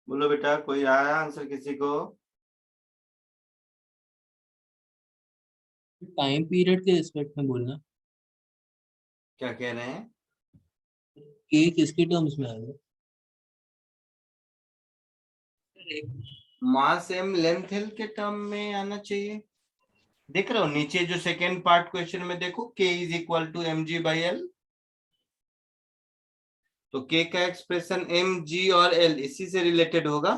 बोलो बेटा, कोई आया आंसर किसी को? टाइम पीरियड के रिस्पेक्ट में बोलना, क्या कह रहे हैं? के किसके टर्म्स में आएगा? मास एम लेंथ एल के टर्म में आना चाहिए। देख रहे हो नीचे जो सेकेंड पार्ट क्वेश्चन में, देखो K is equal to M G by L. तो के का एक्सप्रेशन एम जी और एल इसी से रिलेटेड होगा।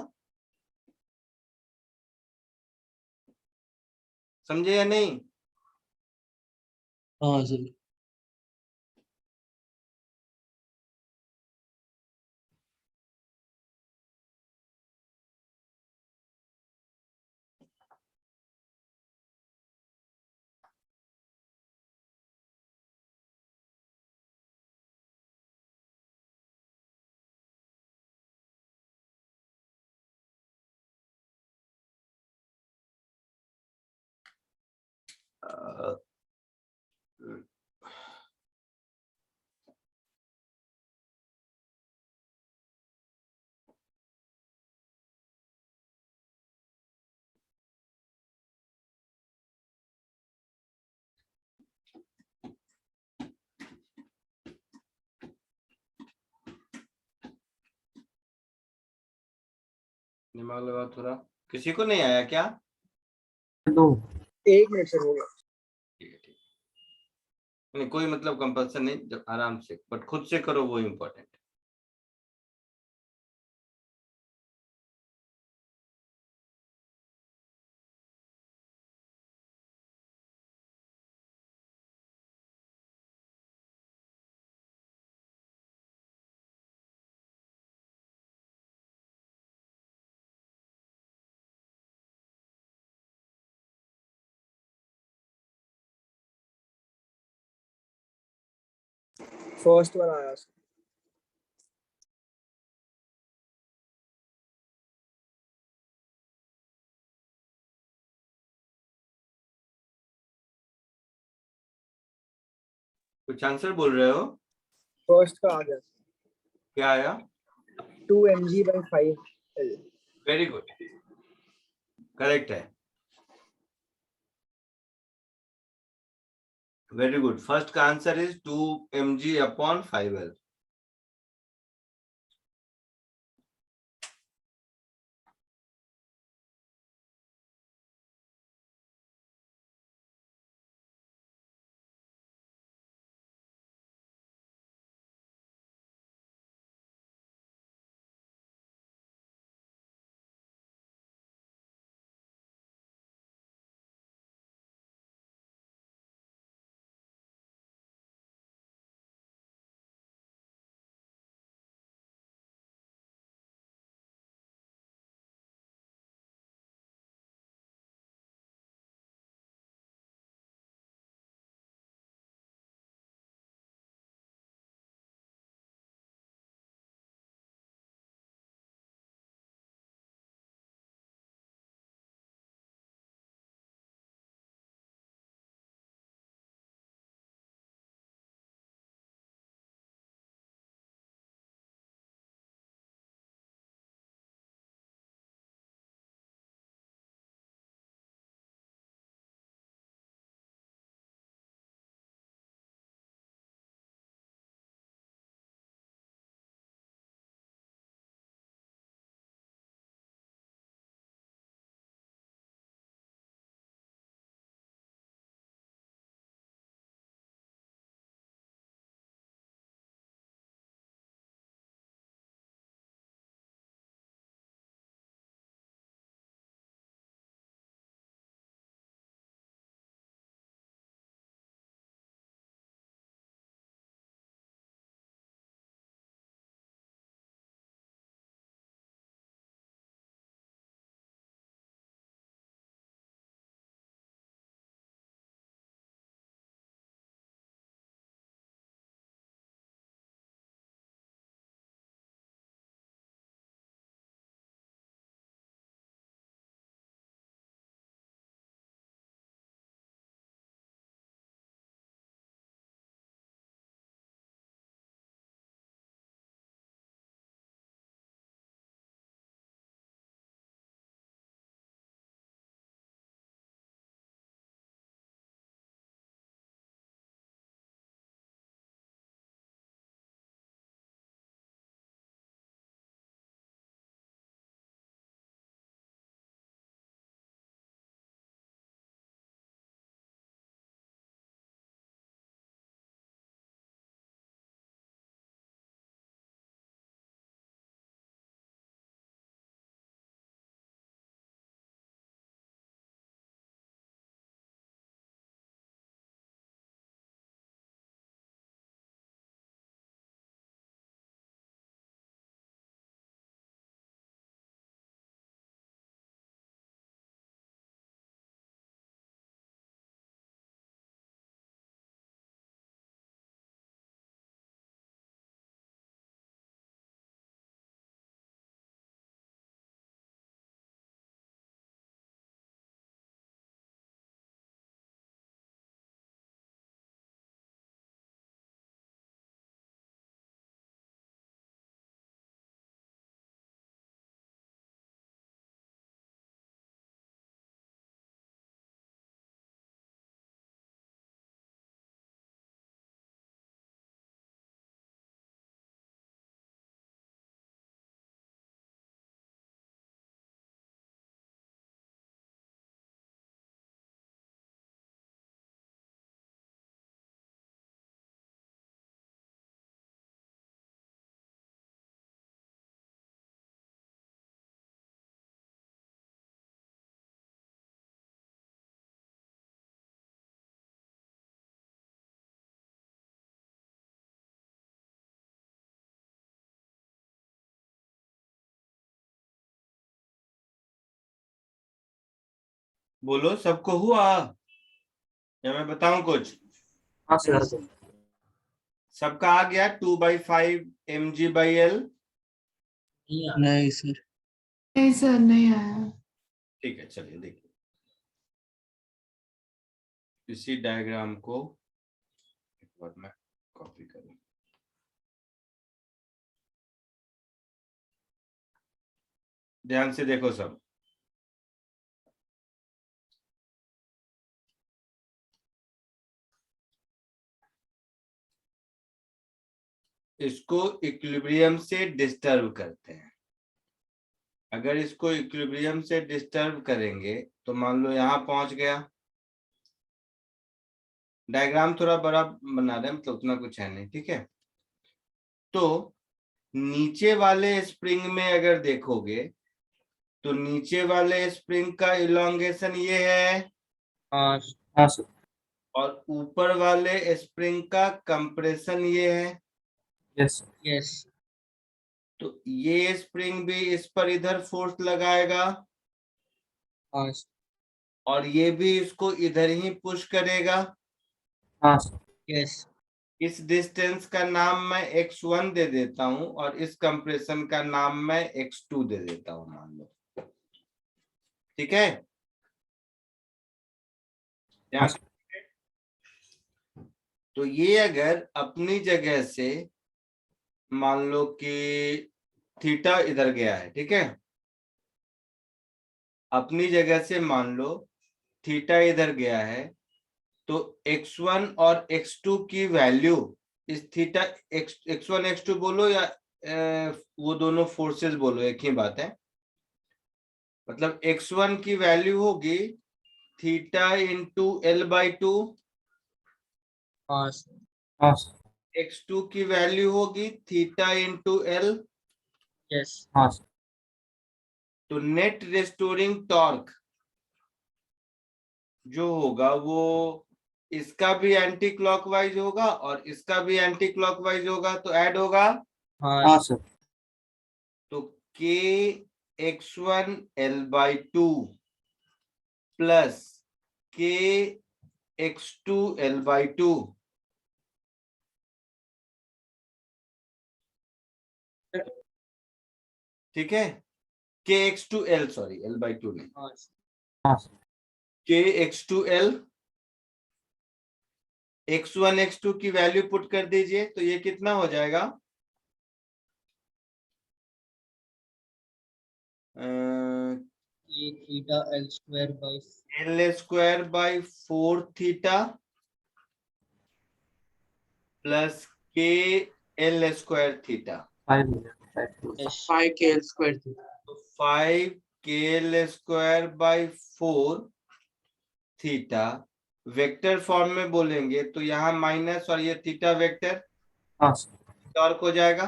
समझे या नहीं? हाँ सर। अ, दिमाग लगाओ थोड़ा। किसी को नहीं आया क्या? दो 1 मिनट से हो गया। ठीक है, ठीक है। नहीं कोई मतलब कंपल्सन नहीं, जब आराम से बट खुद से करो वो इम्पोर्टेंट। फर्स्ट वाला आया। कुछ आंसर बोल रहे हो? फर्स्ट का आ गया। क्या आया? 2 mg/5L। वेरी गुड, करेक्ट है। वेरी गुड, फर्स्ट का आंसर इज 2 mg/5L। बोलो सबको हुआ या मैं बताऊं कुछ? हाँ सर आ गया। सबका आ गया 2/5 mg/l। नहीं आ नहीं सर। नहीं सर नहीं आया। ठीक है, चलिए देखिए इसी डायग्राम को एक बार मैं कॉपी करूं। ध्यान से देखो सब। इसको इक्विलिब्रियम से डिस्टर्ब करते हैं। अगर इसको इक्विलिब्रियम से डिस्टर्ब करेंगे तो मान लो यहां पहुंच गया। डायग्राम थोड़ा बड़ा बना रहे हैं, मतलब उतना कुछ है नहीं, ठीक है। तो नीचे वाले स्प्रिंग में अगर देखोगे तो नीचे वाले स्प्रिंग का इलोंगेशन ये है हाँ हाँ सर। और ऊपर वाले स्प्रिंग का कंप्रेशन ये है। Yes sir. यस तो ये स्प्रिंग भी इस पर इधर फोर्स लगाएगा हाँ और ये भी इसको इधर ही पुश करेगा। हाँ सर। यस इस डिस्टेंस का नाम मैं x1 दे देता हूं और इस कंप्रेशन का नाम मैं x2 दे देता हूं, मान लो। ठीक है, हाँ सर। तो ये अगर अपनी जगह से मान लो कि थीटा इधर गया है, ठीक है, अपनी जगह से मान लो थीटा इधर गया है, तो x1 और x2 की वैल्यू इस थीटा x1 x2 बोलो या वो दोनों फोर्सेस बोलो, एक ही बात है। मतलब x1 की वैल्यू होगी थीटा इंटू l/2, हाँ हाँ सर। x2 की वैल्यू होगी थीटा इंटू l। यस हाँ सर। तो नेट रेस्टोरिंग टॉर्क जो होगा वो इसका भी एंटी क्लॉकवाइज होगा और इसका भी एंटी क्लॉकवाइज होगा, तो ऐड होगा। हाँ हाँ सर। तो k x1 l/2 plus k x2 l/2 ठीक है। k x2 l, sorry l/2 नहीं, हाँ हाँ sir. k x2 l, x1 x2 की वैल्यू पुट कर दीजिए तो ये कितना हो जाएगा? ये theta l²/4 theta plus k l² theta. 5 minute 5 yes 5 KL² थी। तो 5 kl²/4 थीटा वेक्टर फॉर्म में बोलेंगे तो यहाँ माइनस और ये थीटा वेक्टर हाँ सर। टॉर्क हो जाएगा।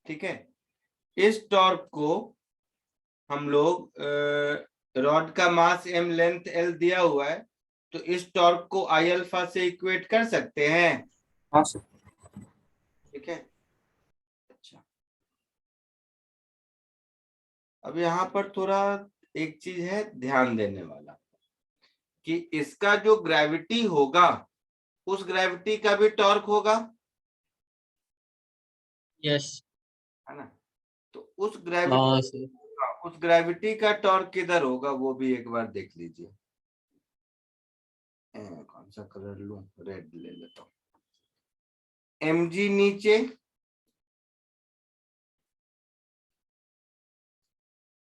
ठीक है, इस टॉर्क को हम लोग रॉड का मास m, लेंथ l दिया हुआ है, तो इस टॉर्क को I अल्फा से इक्वेट कर सकते हैं। हाँ सर। ठीक है, अच्छा अब यहाँ पर थोड़ा एक चीज है ध्यान देने वाला कि इसका जो ग्रेविटी होगा उस ग्रेविटी का भी टॉर्क होगा, यस है ना। तो उस ग्रेविटी हाँ सर। उस ग्रेविटी का टॉर्क किधर होगा वो भी एक बार देख लीजिए। कौन सा कलर लूं, रेड ले लेता हूं। mg नीचे,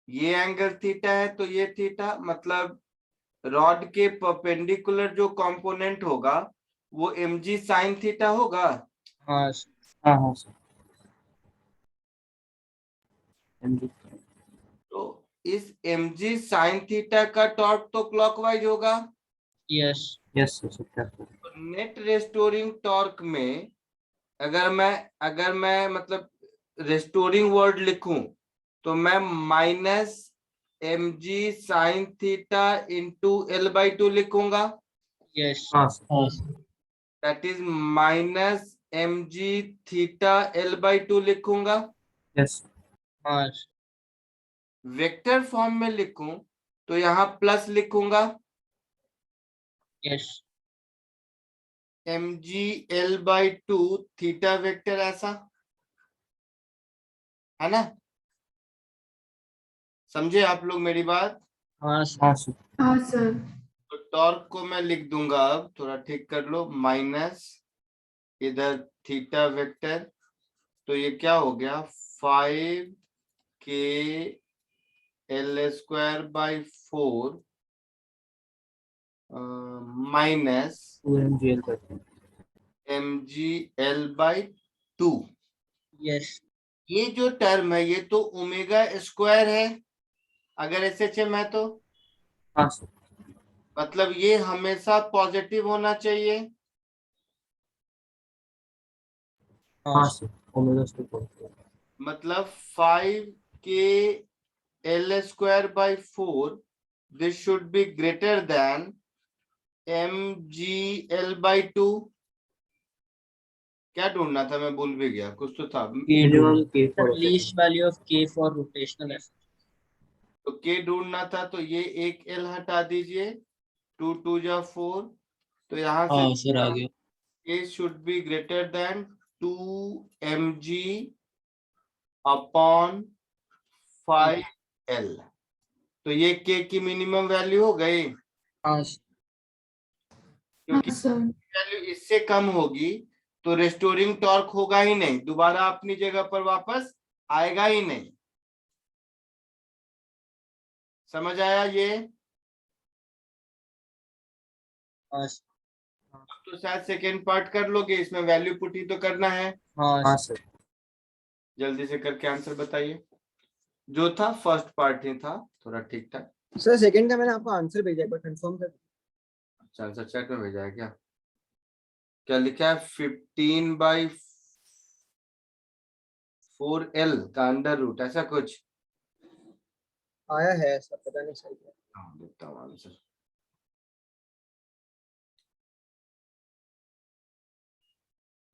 ये एंगल थीटा है तो ये थीटा, मतलब रॉड के परपेंडिकुलर जो कंपोनेंट होगा वो mg साइन थीटा होगा। हाँ हाँ हाँ सर। MG। तो इस mg साइन थीटा का टॉर्क तो क्लॉकवाइज होगा। यस यस सर सर क्या सर। तो नेट रेस्टोरिंग टॉर्क में अगर मैं मतलब रेस्टोरिंग वर्ड लिखूं तो मैं minus mg sine theta into l/2 लिखूंगा। यस हाँ सर। हाँ sir. That is minus mg theta l/2 लिखूंगा। यस हाँ वेक्टर फॉर्म में लिखूं तो यहाँ प्लस लिखूंगा Yes. mgl/2 थीटा वेक्टर, ऐसा है ना? समझे आप लोग मेरी बात? हाँ सर. हाँ सर. हाँ सर. तो टॉर्क को मैं लिख दूंगा, अब थोड़ा ठीक कर लो, माइनस इधर थीटा वेक्टर, तो ये क्या हो गया 5k L²/4 minus 2 mgl/2. mgl/2। Yes. ये जो टर्म है ये तो ओमेगा स्क्वायर है अगर SHM है तो, हाँ सर. मतलब ये हमेशा पॉजिटिव होना चाहिए। हाँ हाँ सर. सर. Omega square. मतलब 5k L²/4 this should be greater than mgl/2। क्या ढूंढना था, मैं भूल भी गया, कुछ तो था। Minimum k The for least value of K for rotational effect. तो k ढूंढना था, तो ये एक L हटा दीजिए, 2 2 जा 4, तो यहाँ से हाँ सर आ गया. k should be greater than 2mg/5L। तो ये k की मिनिमम वैल्यू हो गई, हाँ सर. क्योंकि हाँ सर. वैल्यू इससे कम होगी तो रेस्टोरिंग टॉर्क होगा ही नहीं, दोबारा अपनी जगह पर वापस आएगा ही नहीं। समझ आया ये? हाँ सर. तो शायद सेकेंड पार्ट कर लोगे, इसमें वैल्यू पुट ही तो करना है। हाँ हाँ सर. सर. जल्दी से करके आंसर बताइए। जो था फर्स्ट पार्ट ही था, थोड़ा ठीक ठाक। सर सेकंड का मैंने आपको आंसर भेजा, एक बार कंफर्म कर. अच्छा आंसर चैट में भेजा है क्या? क्या लिखा है? 15/4L का अंडर रूट, ऐसा कुछ। आया है सर, पता नहीं सही है. हाँ देखता हूँ आंसर।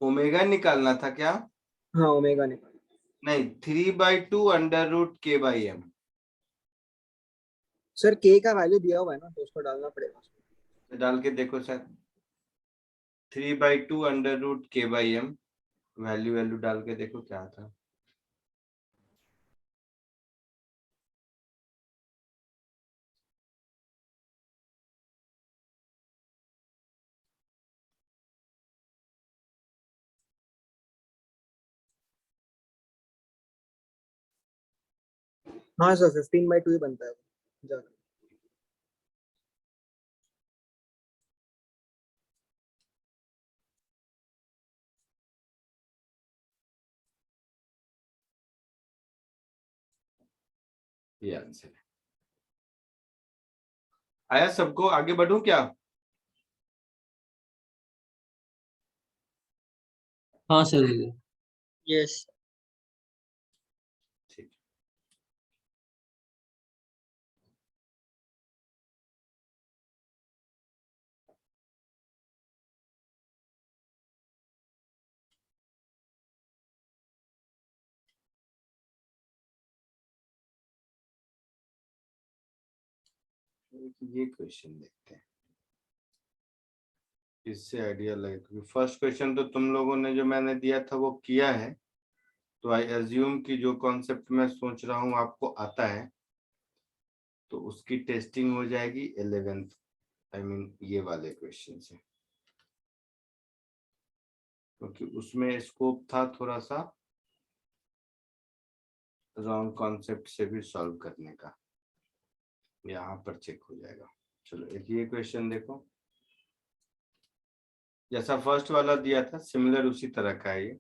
ओमेगा निकालना था क्या? हाँ ओमेगा निकाल. नहीं, 3/2 अंडर रूट k/m। सर के का वैल्यू दिया हुआ है ना, तो उसको डालना पड़ेगा. डाल के देखो शायद, 3/2 अंडर रूट k/m, वैल्यू डाल के देखो क्या था। हाँ सर 15/2 ही बनता है वो. ये आंसर है। आया सबको? आगे बढ़ूं क्या? हाँ सर दे दो. Yes. ठीक। ये क्वेश्चन देखते हैं, इससे आइडिया लगे, क्योंकि फर्स्ट क्वेश्चन तो तुम लोगों ने जो मैंने दिया था वो किया है, तो आई अज्यूम कि जो कॉन्सेप्ट मैं सोच रहा हूँ आपको आता है, तो उसकी टेस्टिंग हो जाएगी 11th, आई मीन ये वाले क्वेश्चन से, क्योंकि उसमें स्कोप था थोड़ा सा रॉन्ग कॉन्सेप्ट से भी सॉल्व करने का, यहाँ पर चेक हो जाएगा। चलो एक ये क्वेश्चन देखो, जैसा फर्स्ट वाला दिया था सिमिलर उसी तरह का है ये।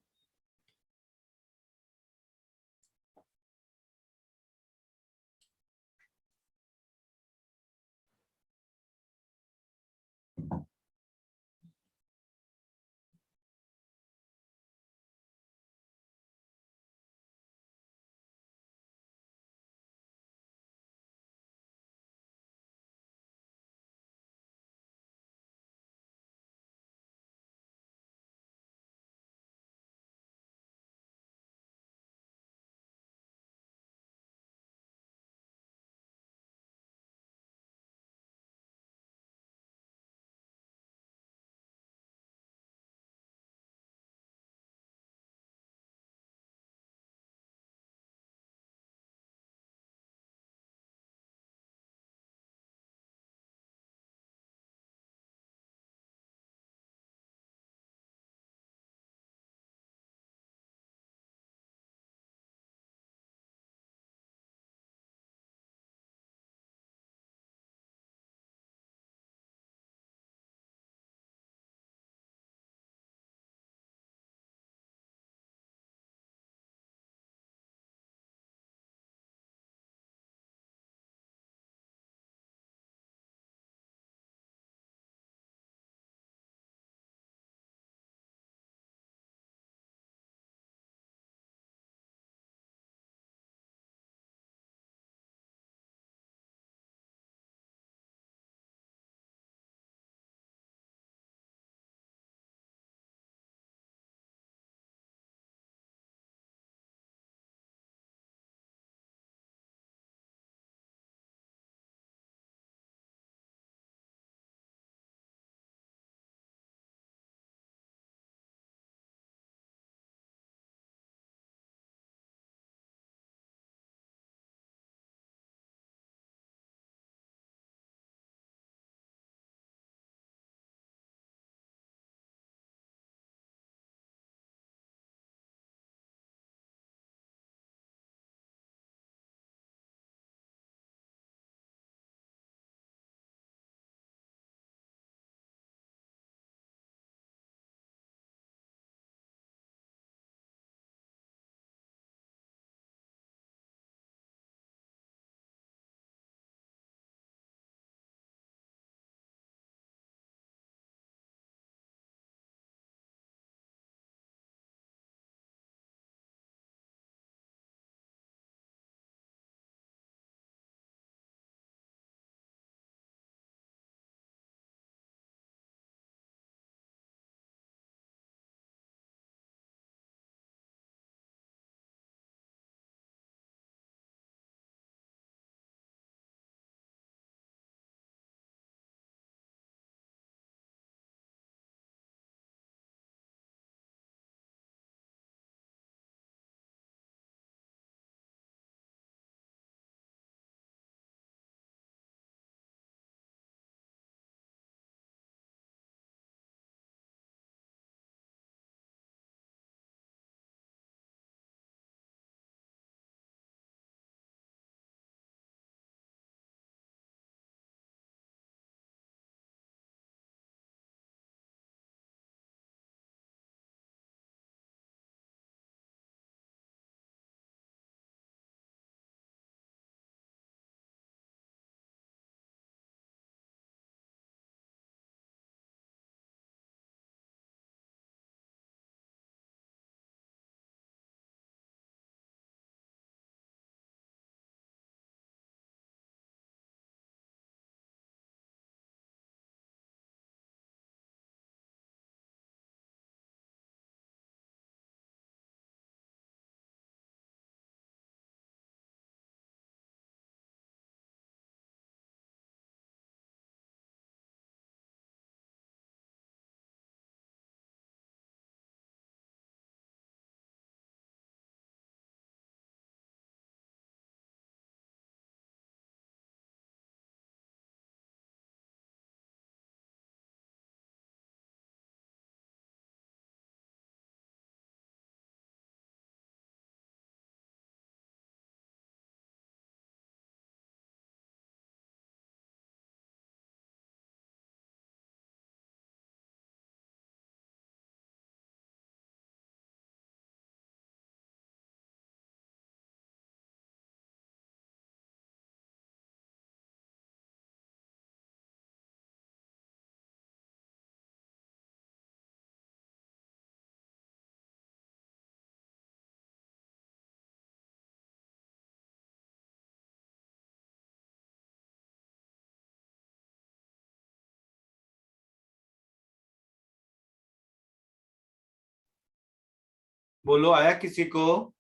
बोलो, आया किसी को?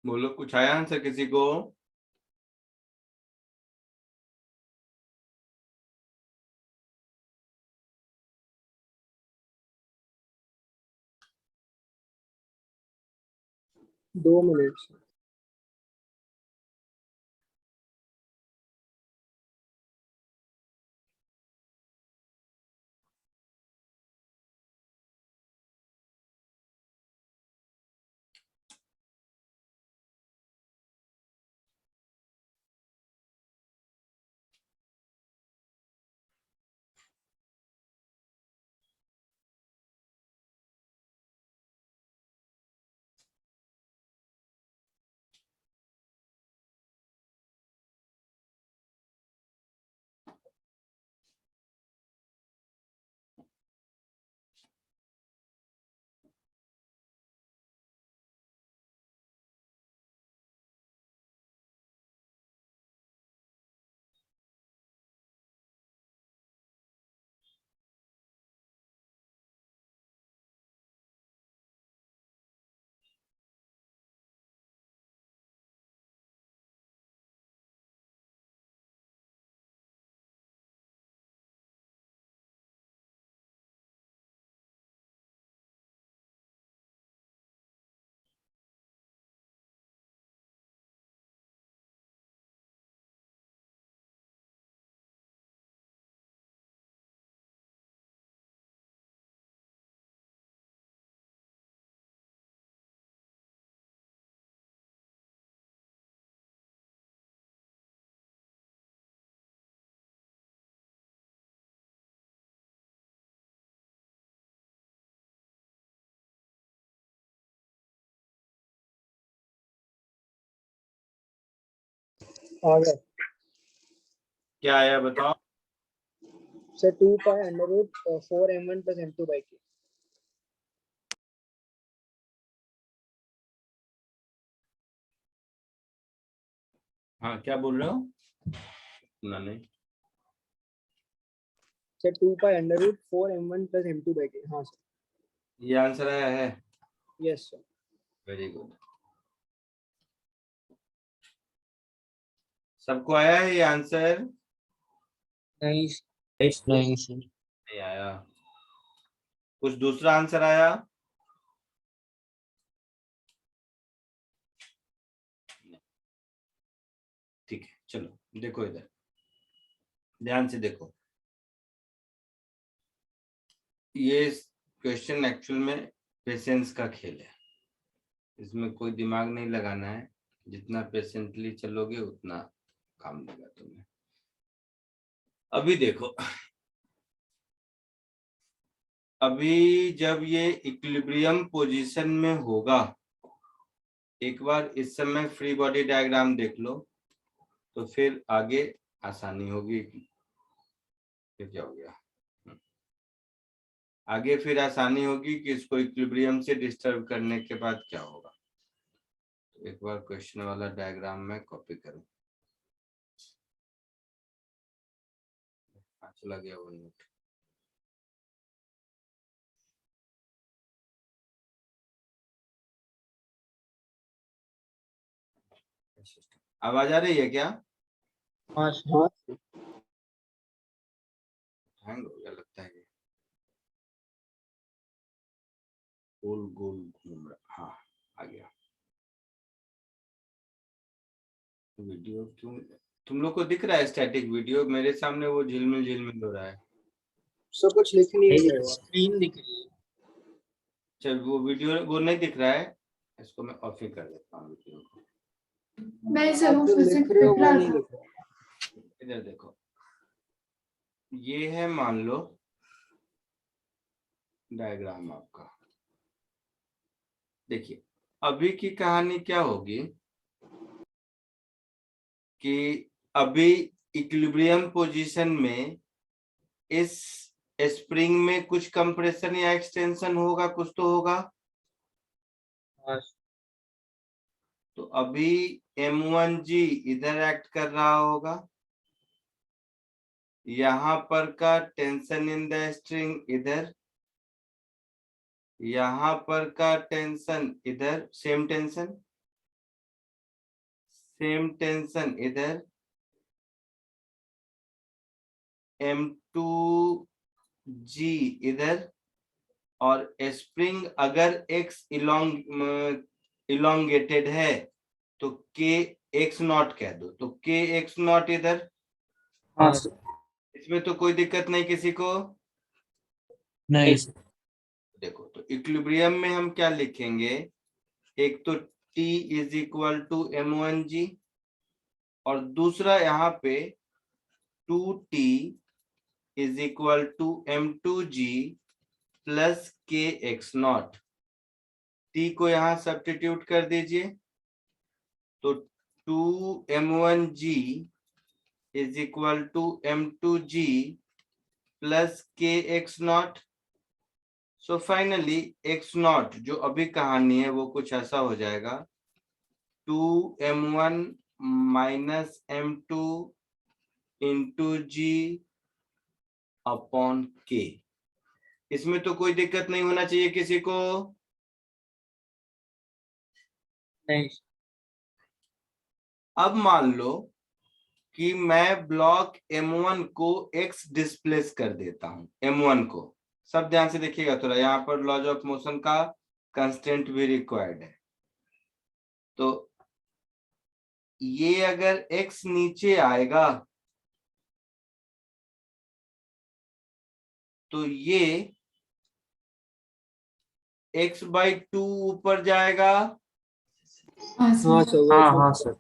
बोलो, कुछ आया आंसर किसी को? दो मिनट। आ गया क्या आया बताओ? Sir 2 pi under root 4m1 plus m2 by K. हाँ, क्या बोल रहे हो? सुना नहीं। Sir 2 pi under root 4m1 plus m2 by K. हाँ सर। ये आंसर आया है? Yes sir. Very good. सबको आया है ये आंसर? नहीं नहीं सर। नहीं आया। कुछ दूसरा आंसर आया? ठीक है, चलो देखो इधर, ध्यान से देखो। ये क्वेश्चन एक्चुअल में पेशेंस का खेल है, इसमें कोई दिमाग नहीं लगाना है। जितना पेशेंटली चलोगे उतना काम देगा तुम्हें। अभी देखो, अभी जब ये इक्विलिब्रियम पोजीशन में होगा, एक बार इस समय फ्री बॉडी डायग्राम देख लो, तो फिर आगे आसानी होगी। फिर क्या हो गया? आगे फिर आसानी होगी कि इसको इक्विलिब्रियम से डिस्टर्ब करने के बाद क्या होगा। तो एक बार क्वेश्चन वाला डायग्राम में कॉपी करूं। चला गया 1 मिनट। आवाज आ रही है क्या? हाँ सर। हैंग हो गया लगता है ये। गोल गोल घूम रहा, हाँ आ गया। वीडियो क्यों, तुम लोग को दिख रहा है स्टैटिक वीडियो? मेरे सामने वो झिलमिल हो रहा है। सब कुछ लिख नहीं रहे हो। स्क्रीन दिख रही है। चल वो वीडियो वो नहीं दिख रहा है, इसको मैं ऑफ ही कर देता हूँ वीडियो को। मैं इसे आप रूफ जो से लिख रहे हो दिख वो रहा नहीं था। लिख रहे। इधर देखो, ये है मान लो डायग्राम आपका। देखिए अभी की कहानी क्या होगी कि अभी इक्विलिब्रियम पोजीशन में इस स्प्रिंग में कुछ कंप्रेशन या एक्सटेंशन होगा, कुछ तो होगा। हाँ तो अभी M1G इधर एक्ट कर रहा होगा, यहाँ पर का टेंशन इन द स्ट्रिंग इधर, यहाँ पर का टेंशन इधर, सेम टेंशन इधर, M2G इधर, और स्प्रिंग अगर x इलोंगेटेड है तो k x नॉट कह दो, तो k x नॉट इधर। हाँ सर। इसमें तो कोई दिक्कत नहीं किसी को। नहीं सर। देखो तो इक्विलिब्रियम में हम क्या लिखेंगे, एक तो T is equal to M1G और दूसरा यहाँ पे 2T is equal to M2G plus k x naught. T को यहाँ सब्स्टिट्यूट कर दीजिए, तो 2M1G is equal to M2G plus k x naught. So finally x naught जो अभी कहानी है वो कुछ ऐसा हो जाएगा, 2M1 minus M2 into G upon K। इसमें तो कोई दिक्कत नहीं होना चाहिए किसी को। नहीं अब मान लो कि मैं ब्लॉक M1 को x डिस्प्लेस कर देता हूं, M1 को। सब ध्यान से देखिएगा थोड़ा, यहाँ पर लॉज ऑफ मोशन का कंस्टेंट भी रिक्वायर्ड है। तो ये अगर x नीचे आएगा तो ये x/2 ऊपर जाएगा, हाँ हाँ सर। सर। हाँ हाँ सर।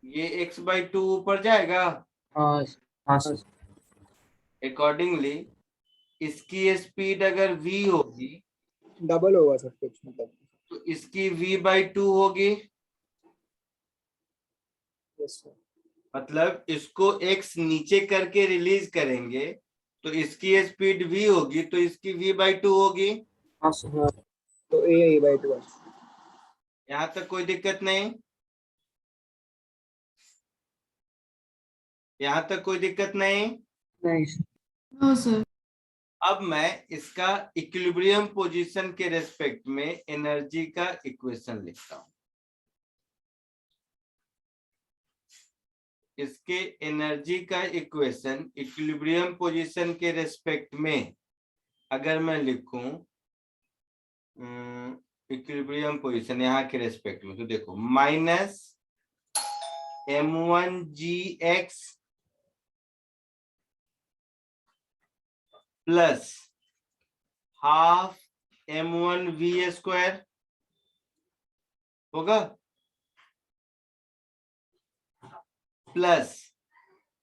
ये x/2 ऊपर जाएगा। हाँ हाँ सर। अकॉर्डिंगली इसकी स्पीड अगर v होगी डबल होगा सब कुछ मतलब। तो इसकी v/2 होगी। Yes sir. मतलब इसको x नीचे करके रिलीज करेंगे तो इसकी स्पीड v होगी, तो इसकी v/2 होगी। हाँ सर। हाँ तो A/2। यहां तक कोई दिक्कत नहीं, यहां तक कोई दिक्कत नहीं। नहीं सर। No sir. अब मैं इसका इक्विलिब्रियम पोजीशन के रेस्पेक्ट में एनर्जी का इक्वेशन लिखता हूं। इसके एनर्जी का इक्वेशन इक्विलिब्रियम पोजीशन के रेस्पेक्ट में अगर मैं लिखूं इक्विलिब्रियम पोजीशन यहाँ के रेस्पेक्ट में, तो देखो minus M1Gx plus half M1V square होगा, प्लस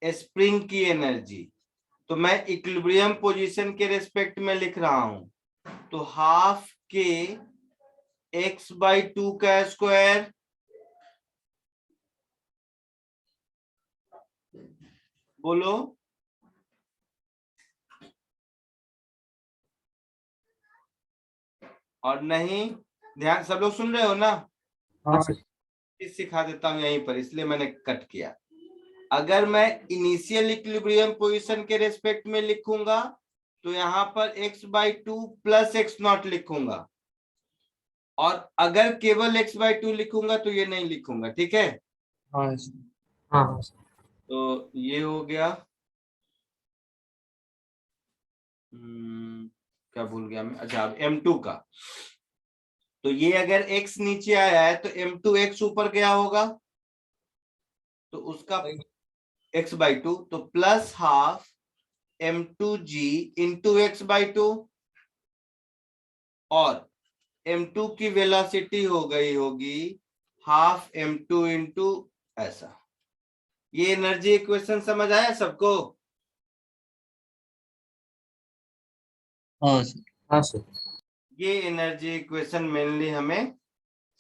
स्प्रिंग की एनर्जी। तो मैं इक्विलिब्रियम पोजीशन के रेस्पेक्ट में लिख रहा हूं, तो हाफ के x/2 का स्क्वायर बोलो, और नहीं ध्यान, सब लोग सुन रहे हो ना? हाँ सर। चीज सिखा देता हूं यहीं पर, इसलिए मैंने कट किया। अगर मैं इनिशियल इक्विलिब्रियम पोजीशन के रेस्पेक्ट में लिखूंगा तो यहाँ पर x/2 प्लस x नॉट लिखूंगा, और अगर केवल x/2 लिखूंगा तो ये नहीं लिखूंगा, ठीक है। हाँ सर हाँ हाँ सर तो ये हो गया, क्या भूल गया मैं, अच्छा अब m2 का। तो ये अगर x नीचे आया है तो m2 x ऊपर गया होगा, तो उसका x/2, तो plus half m2g into x/2, और m2 की वेलोसिटी हो गई होगी हाफ m2 इंटू ऐसा। ये एनर्जी इक्वेशन समझ आया सबको? हाँ सर। हाँ सर ये एनर्जी इक्वेशन मेनली हमें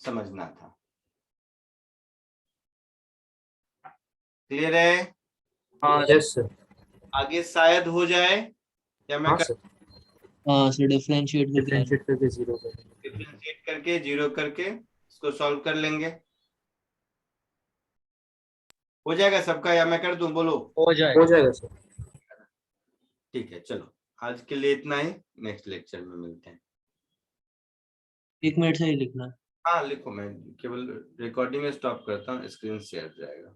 समझना था। क्लियर है? हाँ यस सर आगे शायद हो जाए, क्या मैं हाँ सर हाँ सर, डिफरेंशिएट करके डिफरेंशिएट करके 0 कर डिफरेंशिएट करके जीरो करके इसको सॉल्व कर लेंगे। हो जाएगा सबका या मैं कर दूं? बोलो। हो जाएगा सर। ठीक है, चलो आज के लिए इतना ही, नेक्स्ट लेक्चर में मिलते हैं। 1 मिनट से ही लिखना है। हाँ लिखो, मैं केवल रिकॉर्डिंग स्टॉप करता हूँ, स्क्रीन शेयर जाएगा।